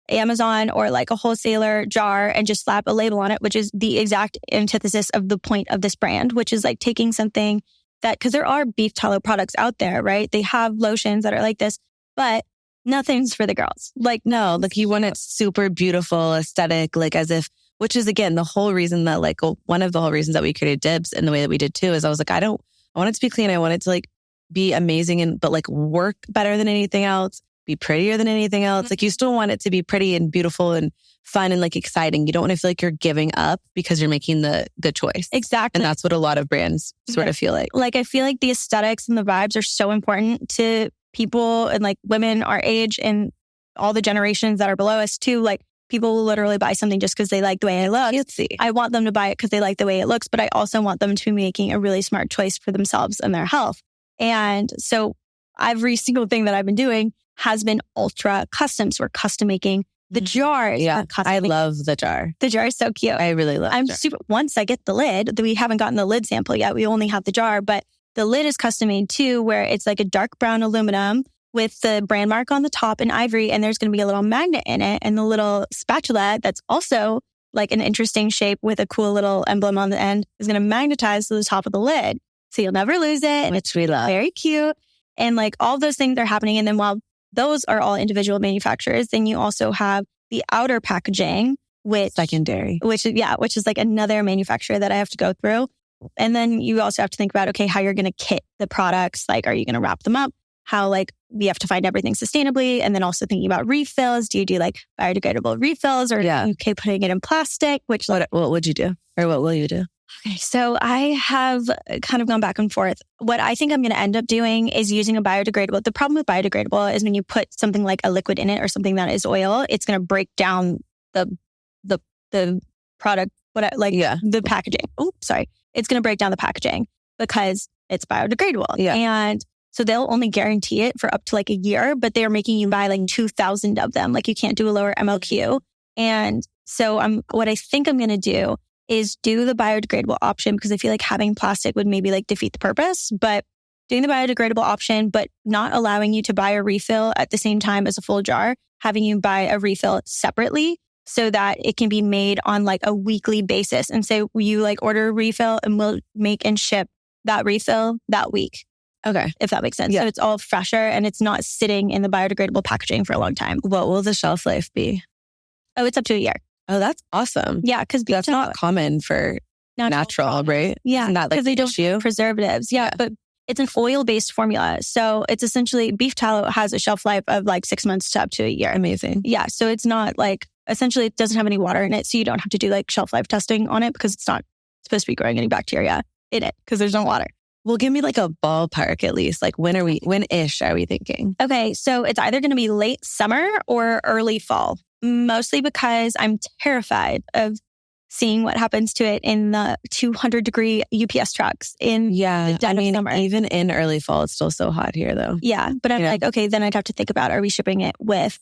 Amazon or like a wholesaler jar and just slap a label on it, which is the exact antithesis of the point of this brand, which is like taking something that, because there are beef tallow products out there, right? They have lotions that are like this, but nothing's for the girls. Like, no, like you want it super beautiful, aesthetic, like as if, which is again, the whole reason that like one of the whole reasons that we created Dibs in the way that we did too, is I was like, I want it to be clean. I want it to like be amazing but like work better than anything else. Be prettier than anything else. Like you still want it to be pretty and beautiful and fun and like exciting. You don't want to feel like you're giving up because you're making the choice. Exactly. And that's what a lot of brands sort of feel like. Like I feel like the aesthetics and the vibes are so important to people and like women our age and all the generations that are below us too. Like people will literally buy something just because they like the way it looks. I want them to buy it because they like the way it looks, but I also want them to be making a really smart choice for themselves and their health. And so every single thing that I've been doing has been ultra custom. So we're custom making the jars. Yeah, I love the jar. The jar is so cute. I really love it. Once I get the lid, we haven't gotten the lid sample yet. We only have the jar, but the lid is custom made too, where it's like a dark brown aluminum with the brand mark on the top in ivory. And there's going to be a little magnet in it and the little spatula that's also like an interesting shape with a cool little emblem on the end is going to magnetize to the top of the lid. So you'll never lose it. Which we love. Very cute. And like all those things are happening. And then while those are all individual manufacturers, then you also have the outer packaging, secondary, which is like another manufacturer that I have to go through. And then you also have to think about, okay, how you're going to kit the products. Like, are you going to wrap them up? How, like, we have to find everything sustainably. And then also thinking about refills. Do you do like biodegradable refills or okay, putting it in plastic? Which what would you do? Or what will you do? Okay, so I have kind of gone back and forth. What I think I'm going to end up doing is using a biodegradable. The problem with biodegradable is when you put something like a liquid in it or something that is oil, it's going to break down the product, the packaging. Oh, sorry. It's going to break down the packaging because it's biodegradable. Yeah. And so they'll only guarantee it for up to like a year, but they're making you buy like 2,000 of them. Like you can't do a lower MLQ. And so what I think I'm going to do is do the biodegradable option because I feel like having plastic would maybe like defeat the purpose, but doing the biodegradable option, but not allowing you to buy a refill at the same time as a full jar, having you buy a refill separately so that it can be made on like a weekly basis. And so you like order a refill and we'll make and ship that refill that week. Okay. If that makes sense. Yeah. So it's all fresher and it's not sitting in the biodegradable packaging for a long time. What will the shelf life be? Oh, it's up to a year. Oh, that's awesome. Yeah, because that's not common for natural, right? Yeah, not like they don't use preservatives. Yeah, but it's an oil-based formula. So it's essentially beef tallow has a shelf life of like 6 months to up to a year. Amazing. Yeah, so it's not like, essentially it doesn't have any water in it. So you don't have to do like shelf life testing on it because it's not supposed to be growing any bacteria in it because there's no water. Well, give me like a ballpark at least. Like when-ish are we thinking? Okay, so it's either going to be late summer or early fall. Mostly because I'm terrified of seeing what happens to it in the 200-degree UPS trucks in the dead of summer. Even in early fall, it's still so hot here though. Yeah, but I'm like, okay, then I'd have to think about, are we shipping it with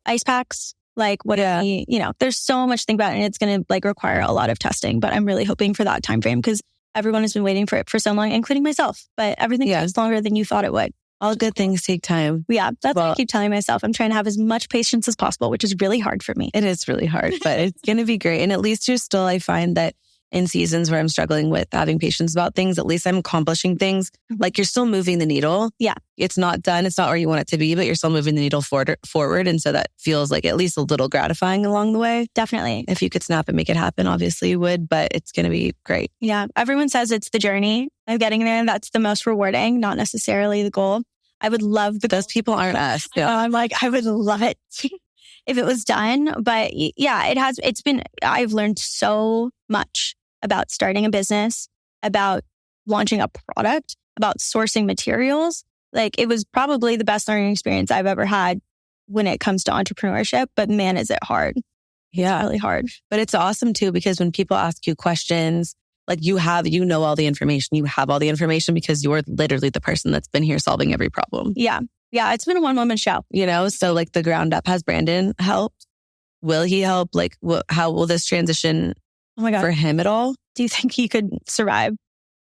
ice packs? Like what if we, there's so much to think about and it's going to like require a lot of testing, but I'm really hoping for that time frame because everyone has been waiting for it for so long, including myself, but everything takes longer than you thought it would. All good things take time. Yeah, that's what I keep telling myself. I'm trying to have as much patience as possible, which is really hard for me. It is really hard, but it's going to be great. And at least I find that in seasons where I'm struggling with having patience about things, at least I'm accomplishing things. Like you're still moving the needle. Yeah. It's not done. It's not where you want it to be, but you're still moving the needle forward. And so that feels like at least a little gratifying along the way. Definitely. If you could snap and make it happen, obviously you would, but it's going to be great. Yeah. Everyone says it's the journey of getting there. That's the most rewarding, not necessarily the goal. I would love those people aren't us. Yeah. I'm like, I would love it if it was done. But yeah, I've learned so much about starting a business, about launching a product, about sourcing materials. Like it was probably the best learning experience I've ever had when it comes to entrepreneurship. But man, is it hard. Yeah. It's really hard. But it's awesome too, because when people ask you questions, like you know all the information. You have all the information because you're literally the person that's been here solving every problem. Yeah. Yeah. It's been a one-woman show. So like the ground up, has Brandon helped? Will he help? Like how will this transition for him at all? Do you think he could survive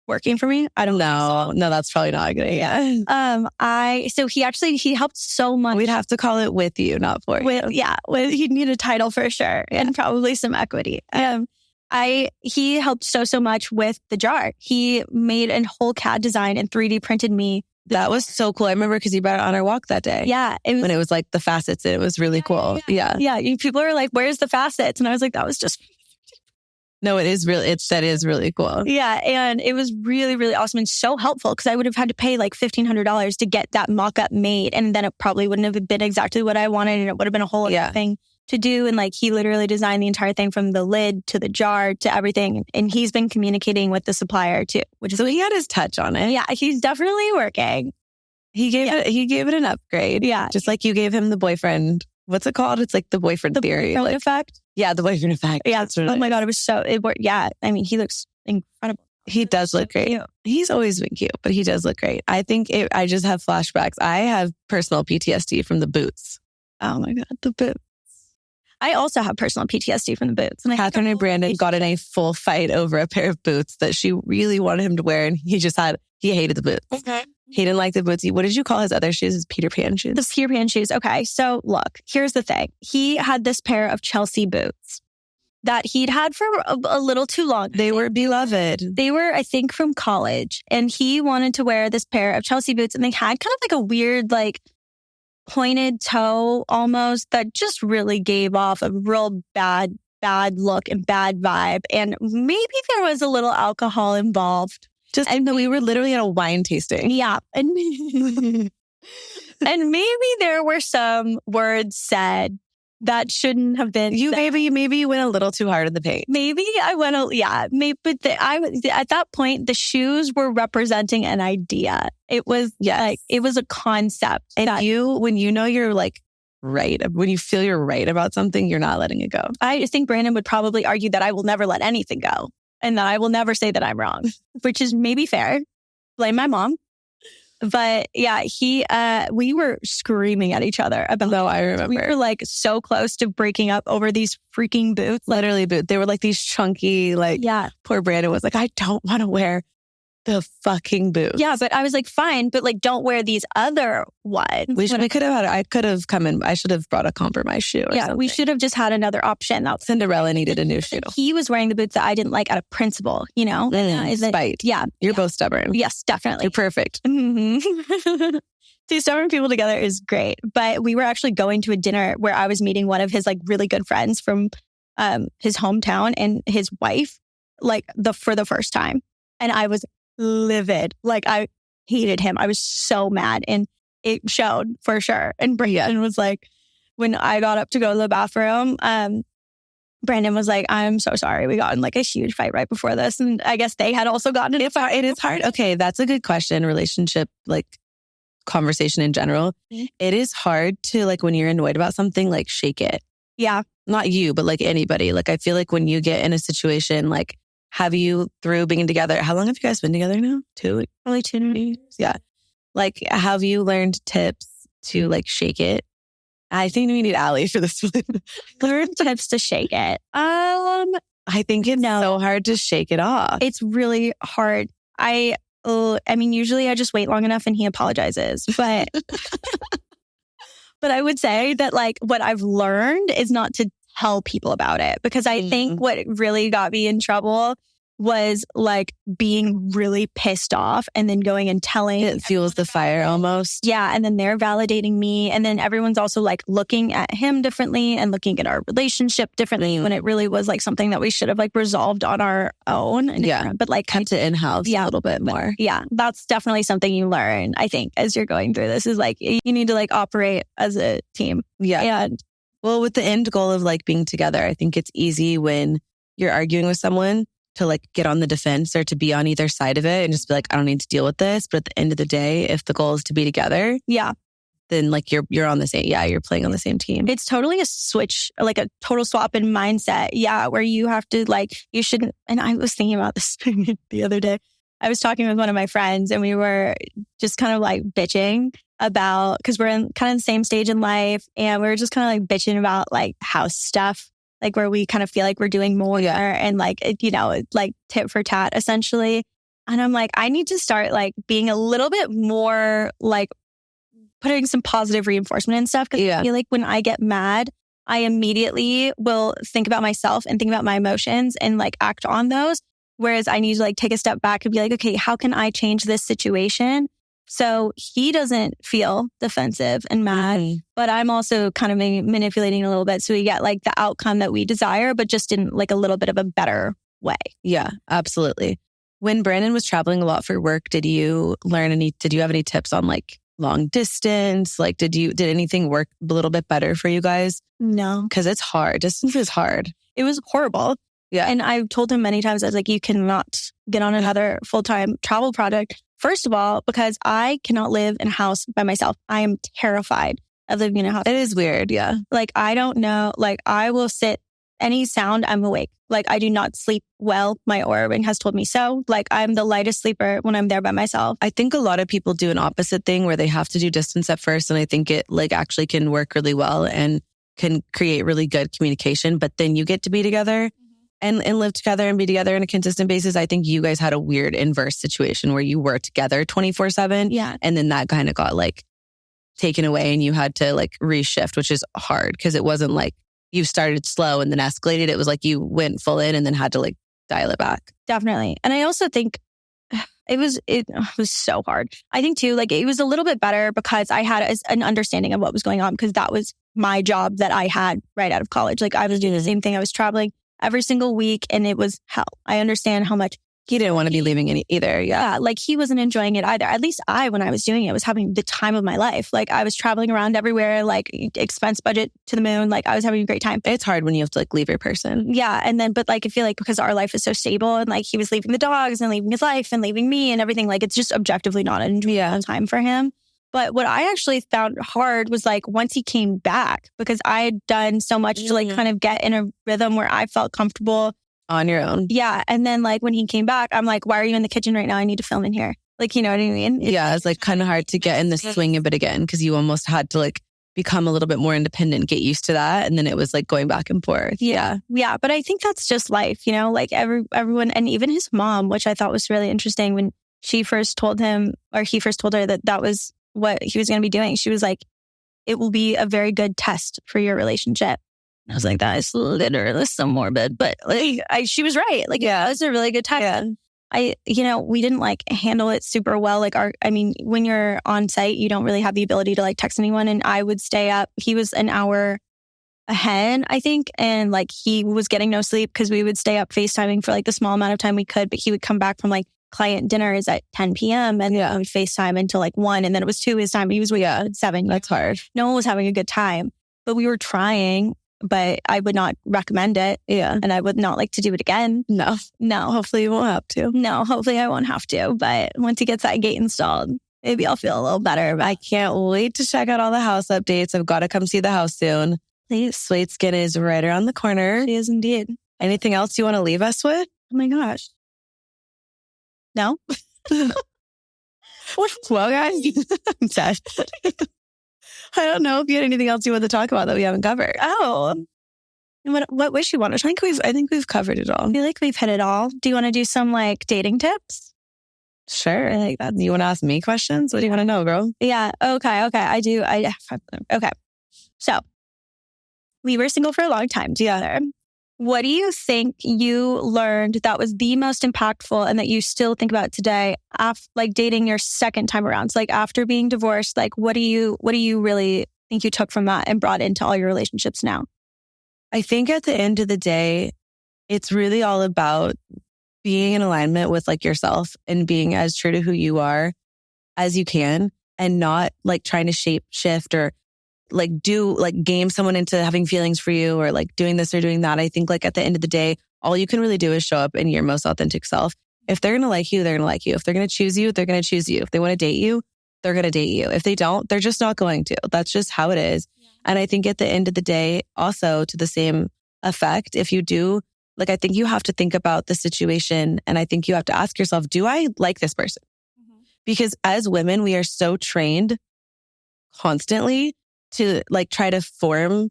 working for me? I don't know. No, that's probably not a good idea. So he helped so much. We'd have to call it with you, not for you. Yeah. He'd need a title for sure and probably some equity. He helped so much with the jar. He made a whole CAD design and 3D printed me. That was so cool. I remember because he brought it on our walk that day. Yeah. When it was like the facets, and it was really cool. Yeah. People are like, where's the facets? And I was like, that was just... No, that is really cool. Yeah. And it was really, really awesome and so helpful because I would have had to pay like $1,500 to get that mock-up made. And then it probably wouldn't have been exactly what I wanted. And it would have been a whole other thing to do. And like he literally designed the entire thing from the lid to the jar to everything. And he's been communicating with the supplier too, so he had his touch on it. Yeah, he's definitely working. He gave it an upgrade. Yeah. Just like you gave him the boyfriend. What's it called? It's like the boyfriend theory. The effect? Yeah, the boyfriend effect. Yeah. Oh my God, it worked. Yeah. I mean, he looks incredible. He does look great. Cute. He's always been cute, but he does look great. I think I just have flashbacks. I have personal PTSD from the boots. Oh my God, the boots. I also have personal PTSD from the boots. And Catherine and Brandon got in a full fight over a pair of boots that she really wanted him to wear. And he hated the boots. Okay. He didn't like the boots. What did you call his other shoes? His Peter Pan shoes? The Peter Pan shoes. Okay. So look, here's the thing. He had this pair of Chelsea boots that he'd had for a little too long. They were beloved. They were, I think, from college. And he wanted to wear this pair of Chelsea boots. And they had kind of like a weird, like, pointed toe almost that just really gave off a real bad look and bad vibe. And maybe there was a little alcohol involved. And we were literally at a wine tasting. Yeah. And and maybe there were some words said that shouldn't have been. Maybe you went a little too hard in the paint. Maybe I went, but at that point, the shoes were representing an idea. It was it was a concept. And when you know you're like right, when you feel you're right about something, you're not letting it go. I think Brandon would probably argue that I will never let anything go and that I will never say that I'm wrong, which is maybe fair. Blame my mom. But yeah, we were screaming at each other about. No, I remember. We were like so close to breaking up over these freaking boots. Literally boots. They were like these chunky, poor Brandon was like, I don't want to wear the fucking boots. Yeah, but I was like, fine, but like, don't wear these other ones. I could have come in. I should have brought a compromise shoe. Something. We should have just had another option. Cinderella needed a new shoe. He was wearing the boots that I didn't like out of principle, Spite. Yeah. You're both stubborn. Yes, definitely. You're perfect. Mm-hmm. Two stubborn people together is great. But we were actually going to a dinner where I was meeting one of his like really good friends from his hometown and his wife, for the first time. And I was livid. Like, I hated him. I was so mad, and it showed for sure. And Brandon was like, when I got up to go to the bathroom, Brandon was like, I'm so sorry. We got in like a huge fight right before this. And I guess they had also gotten in a fight. It is hard. Okay, that's a good question. Relationship, like conversation in general. Mm-hmm. It is hard to, like, when you're annoyed about something, like, shake it. Yeah. Not you, but like anybody. Like, I feel like when you get in a situation, like, have you, through being together, how long have you guys been together now? Only 2 years. Yeah. Like, have you learned tips to like shake it? I think we need Allie for this one. Learn tips to shake it. I think it's so hard to shake it off. It's really hard. I mean, usually I just wait long enough and he apologizes, but but I would say that like what I've learned is not to tell people about it, because I think what really got me in trouble was like being really pissed off and then going and telling. It fuels the fire almost. Yeah. And then they're validating me. And then everyone's also like looking at him differently and looking at our relationship differently when it really was like something that we should have like resolved on our own. Yeah. But like kept it in-house a little bit more. Yeah. That's definitely something you learn, I think, as you're going through this, is like you need to like operate as a team. Yeah. Well, with the end goal of like being together, I think it's easy when you're arguing with someone to like get on the defense or to be on either side of it and just be like, I don't need to deal with this. But at the end of the day, if the goal is to be together, then like you're on the same, you're playing on the same team. It's totally a switch, like a total swap in mindset. Yeah. Where you have to like, you shouldn't. And I was thinking about this the other day. I was talking with one of my friends and we were just kind of like bitching about, because we're in kind of the same stage in life, and we were just kind of like bitching about like house stuff, like where we kind of feel like we're doing more and like, you know, like tit for tat essentially. And I'm like, I need to start like being a little bit more like putting some positive reinforcement and stuff. Cause I feel like when I get mad, I immediately will think about myself and think about my emotions and like act on those. Whereas I need to like take a step back and be like, okay, how can I change this situation so he doesn't feel defensive and mad, but I'm also kind of manipulating a little bit so we get like the outcome that we desire, but just in like a little bit of a better way. Yeah, absolutely. When Brandon was traveling a lot for work, did you have any tips on like long distance? Like, did anything work a little bit better for you guys? No. Because it's hard. Distance is hard. It was horrible. Yeah. And I've told him many times, I was like, you cannot get on another full-time travel project. First of all, because I cannot live in a house by myself. I am terrified of living in a house. It is weird. Yeah. Like, I don't know. Like, I will sit any sound, I'm awake. Like, I do not sleep well. My Oura ring has told me so. Like, I'm the lightest sleeper when I'm there by myself. I think a lot of people do an opposite thing where they have to do distance at first. And I think it like actually can work really well and can create really good communication. But then you get to be together and live together and be together on a consistent basis. I think you guys had a weird inverse situation where you were together 24/7. Yeah. And then that kind of got like taken away and you had to like reshift, which is hard because it wasn't like you started slow and then escalated. It was like you went full in and then had to like dial it back. Definitely. And I also think it was so hard. I think too, like it was a little bit better because I had an understanding of what was going on because that was my job that I had right out of college. Like I was doing the same thing. I was traveling every single week and it was hell. I understand how much he didn't want to be leaving any either. Yeah. Like he wasn't enjoying it either. At least when I was doing it, was having the time of my life. Like I was traveling around everywhere, like expense budget to the moon. Like I was having a great time. It's hard when you have to like leave your person. Yeah. And then, but like, I feel like because our life is so stable and like he was leaving the dogs and leaving his life and leaving me and everything, like it's just objectively not an enjoyable time for him. But what I actually found hard was like once he came back, because I had done so much to like kind of get in a rhythm where I felt comfortable. On your own. Yeah. And then like when he came back, I'm like, why are you in the kitchen right now? I need to film in here. Like, you know what I mean? It's like kind of hard to get in the swing of it again because you almost had to like become a little bit more independent, get used to that. And then it was like going back and forth. Yeah. But I think that's just life, you know, like everyone, and even his mom, which I thought was really interesting when she first told him, or he first told her that was what he was going to be doing. She was like, it will be a very good test for your relationship. I was like, that is literally so morbid, but like, she was right. Like, yeah, it was a really good time. Yeah. We didn't like handle it super well. Like when you're on site, you don't really have the ability to like text anyone. And I would stay up. He was an hour ahead, I think. And like, he was getting no sleep because we would stay up FaceTiming for like the small amount of time we could, but he would come back from like client dinners at 10 p.m. and I would FaceTime until like 1. And then it was 2 his time. He was at 7. That's hard. No one was having a good time, but we were trying. But I would not recommend it. Yeah. And I would not like to do it again. No. Hopefully you won't have to. No, hopefully I won't have to. But once he gets that gate installed, maybe I'll feel a little better. I can't wait to check out all the house updates. I've got to come see the house soon. Please. Suede Skin is right around the corner. She is indeed. Anything else you want to leave us with? Oh my gosh. No? Well, guys, I'm sad. I don't know if you had anything else you want to talk about that we haven't covered. Oh, what wish you want to? I think we've covered it all. I feel like we've hit it all. Do you want to do some like dating tips? Sure. I like that. You want to ask me questions? What do you want to know, girl? Yeah. Okay. I do. Okay. So we were single for a long time together. What do you think you learned that was the most impactful and that you still think about today, like dating your second time around? So like after being divorced, like what do you really think you took from that and brought into all your relationships now? I think at the end of the day, it's really all about being in alignment with like yourself and being as true to who you are as you can and not like trying to shift or like game someone into having feelings for you or like doing this or doing that. I think like at the end of the day, all you can really do is show up in your most authentic self. If they're going to like you, they're going to like you. If they're going to choose you, they're going to choose you. If they want to date you, they're going to date you. If they don't, they're just not going to. That's just how it is. Yeah. And I think at the end of the day, also to the same effect, if you do, like, I think you have to think about the situation. And I think you have to ask yourself, do I like this person? Mm-hmm. Because as women, we are so trained constantly to like try to form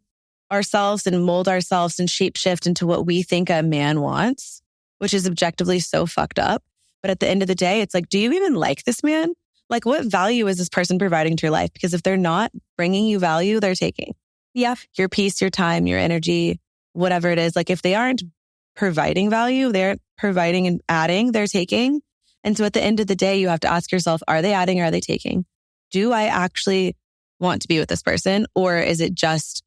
ourselves and mold ourselves and shape shift into what we think a man wants, which is objectively so fucked up. But at the end of the day, it's like, do you even like this man? Like, what value is this person providing to your life? Because if they're not bringing you value, they're taking. Yeah. Your peace, your time, your energy, whatever it is. Like, if they aren't providing value, they're providing and adding, they're taking. And so at the end of the day, you have to ask yourself, are they adding or are they taking? Do I actually want to be with this person? Or is it just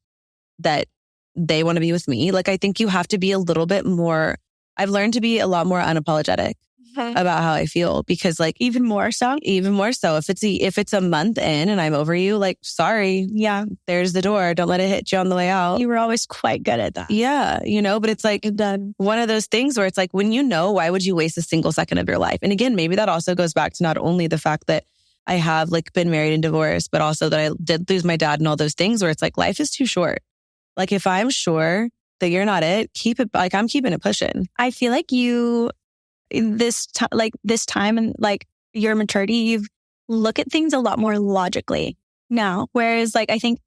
that they want to be with me? Like, I think you have to be a little bit more, I've learned to be a lot more unapologetic about how I feel, because like even more so, if it's a month in and I'm over you, like, sorry. Yeah. There's the door. Don't let it hit you on the way out. You were always quite good at that. Yeah. But it's like one of those things where it's like, when why would you waste a single second of your life? And again, maybe that also goes back to not only the fact that I have like been married and divorced, but also that I did lose my dad and all those things where it's like, life is too short. Like, if I'm sure that you're not it, keep it, like, I'm keeping it pushing. I feel like this time and like your maturity, you've look at things a lot more logically now. Whereas like, I think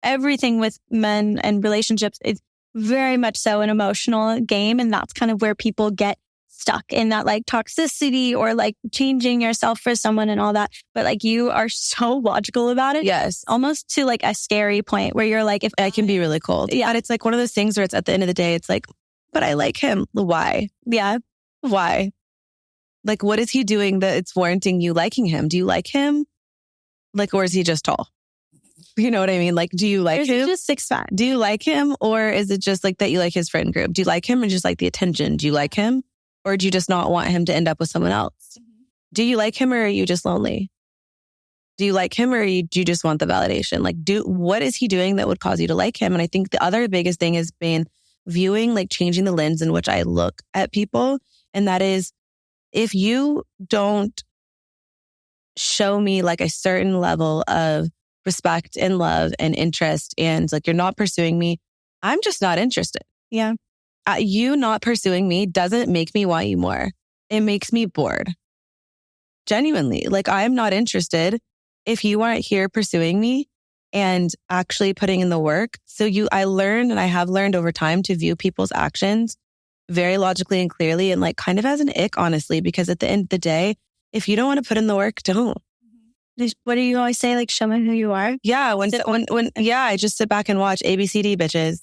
everything with men and relationships is very much so an emotional game. And that's kind of where people get stuck in that like toxicity or like changing yourself for someone and all that. But like, you are so logical about it. Yes. Almost to like a scary point where you're like, if I can be really cold. Yeah. But it's like one of those things where it's at the end of the day, it's like, but I like him. Why? Yeah. Why? Like, what is he doing that it's warranting you liking him? Do you like him? Like, or is he just tall? You know what I mean? Like, do you like him? Just 6'5". Do you like him? Or is it just like that you like his friend group? Do you like him and just like the attention? Do you like him? Or do you just not want him to end up with someone else? Do you like him or are you just lonely? Do you like him or do you just want the validation? Like, what is he doing that would cause you to like him? And I think the other biggest thing has been viewing, like changing the lens in which I look at people. And that is, if you don't show me like a certain level of respect and love and interest and like you're not pursuing me, I'm just not interested. Yeah. You not pursuing me doesn't make me want you more. It makes me bored. Genuinely. Like, I'm not interested if you aren't here pursuing me and actually putting in the work. So I learned, and I have learned over time, to view people's actions very logically and clearly and like kind of as an ick, honestly, because at the end of the day, if you don't want to put in the work, don't. What do you always say? Like, show me who you are? Yeah. I just sit back and watch ABCD, bitches.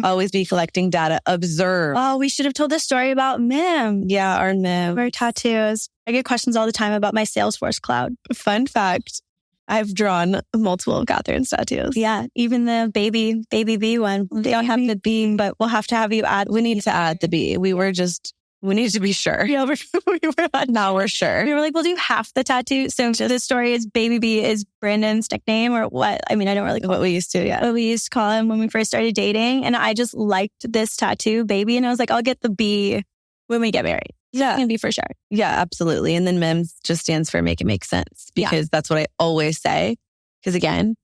Always be collecting data. Observe. Oh, we should have told this story about Mim. Yeah, our Mim. Our tattoos. I get questions all the time about my Salesforce cloud. Fun fact, I've drawn multiple of Catherine's tattoos. Yeah, even the baby B one. They don't have the B, but we'll have to have you add. We need to add the B. We need to be sure. Yeah, now we're sure. We were like, we'll do half the tattoo. So this story is Baby B is Brandon's nickname or what? I mean, I don't really call what we used to, yeah. What we used to call him when we first started dating. And I just liked this tattoo, Baby. And I was like, I'll get the B when we get married. Yeah. It's going to be for sure. Yeah, absolutely. And then MIMS just stands for make it make sense, because that's what I always say. Because again,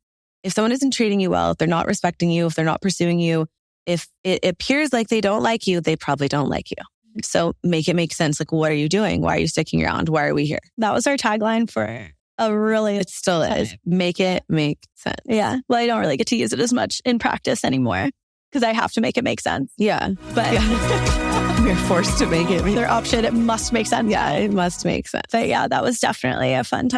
if someone isn't treating you well, if they're not respecting you, if they're not pursuing you, if it appears like they don't like you, they probably don't like you. So make it make sense. Like, what are you doing? Why are you sticking around? Why are we here? That was our tagline for a really... It still is. Make it make sense. Yeah. Well, I don't really get to use it as much in practice anymore because I have to make it make sense. Yeah. But we're forced to make it. Their option, it must make sense. Yeah, it must make sense. But yeah, that was definitely a fun time.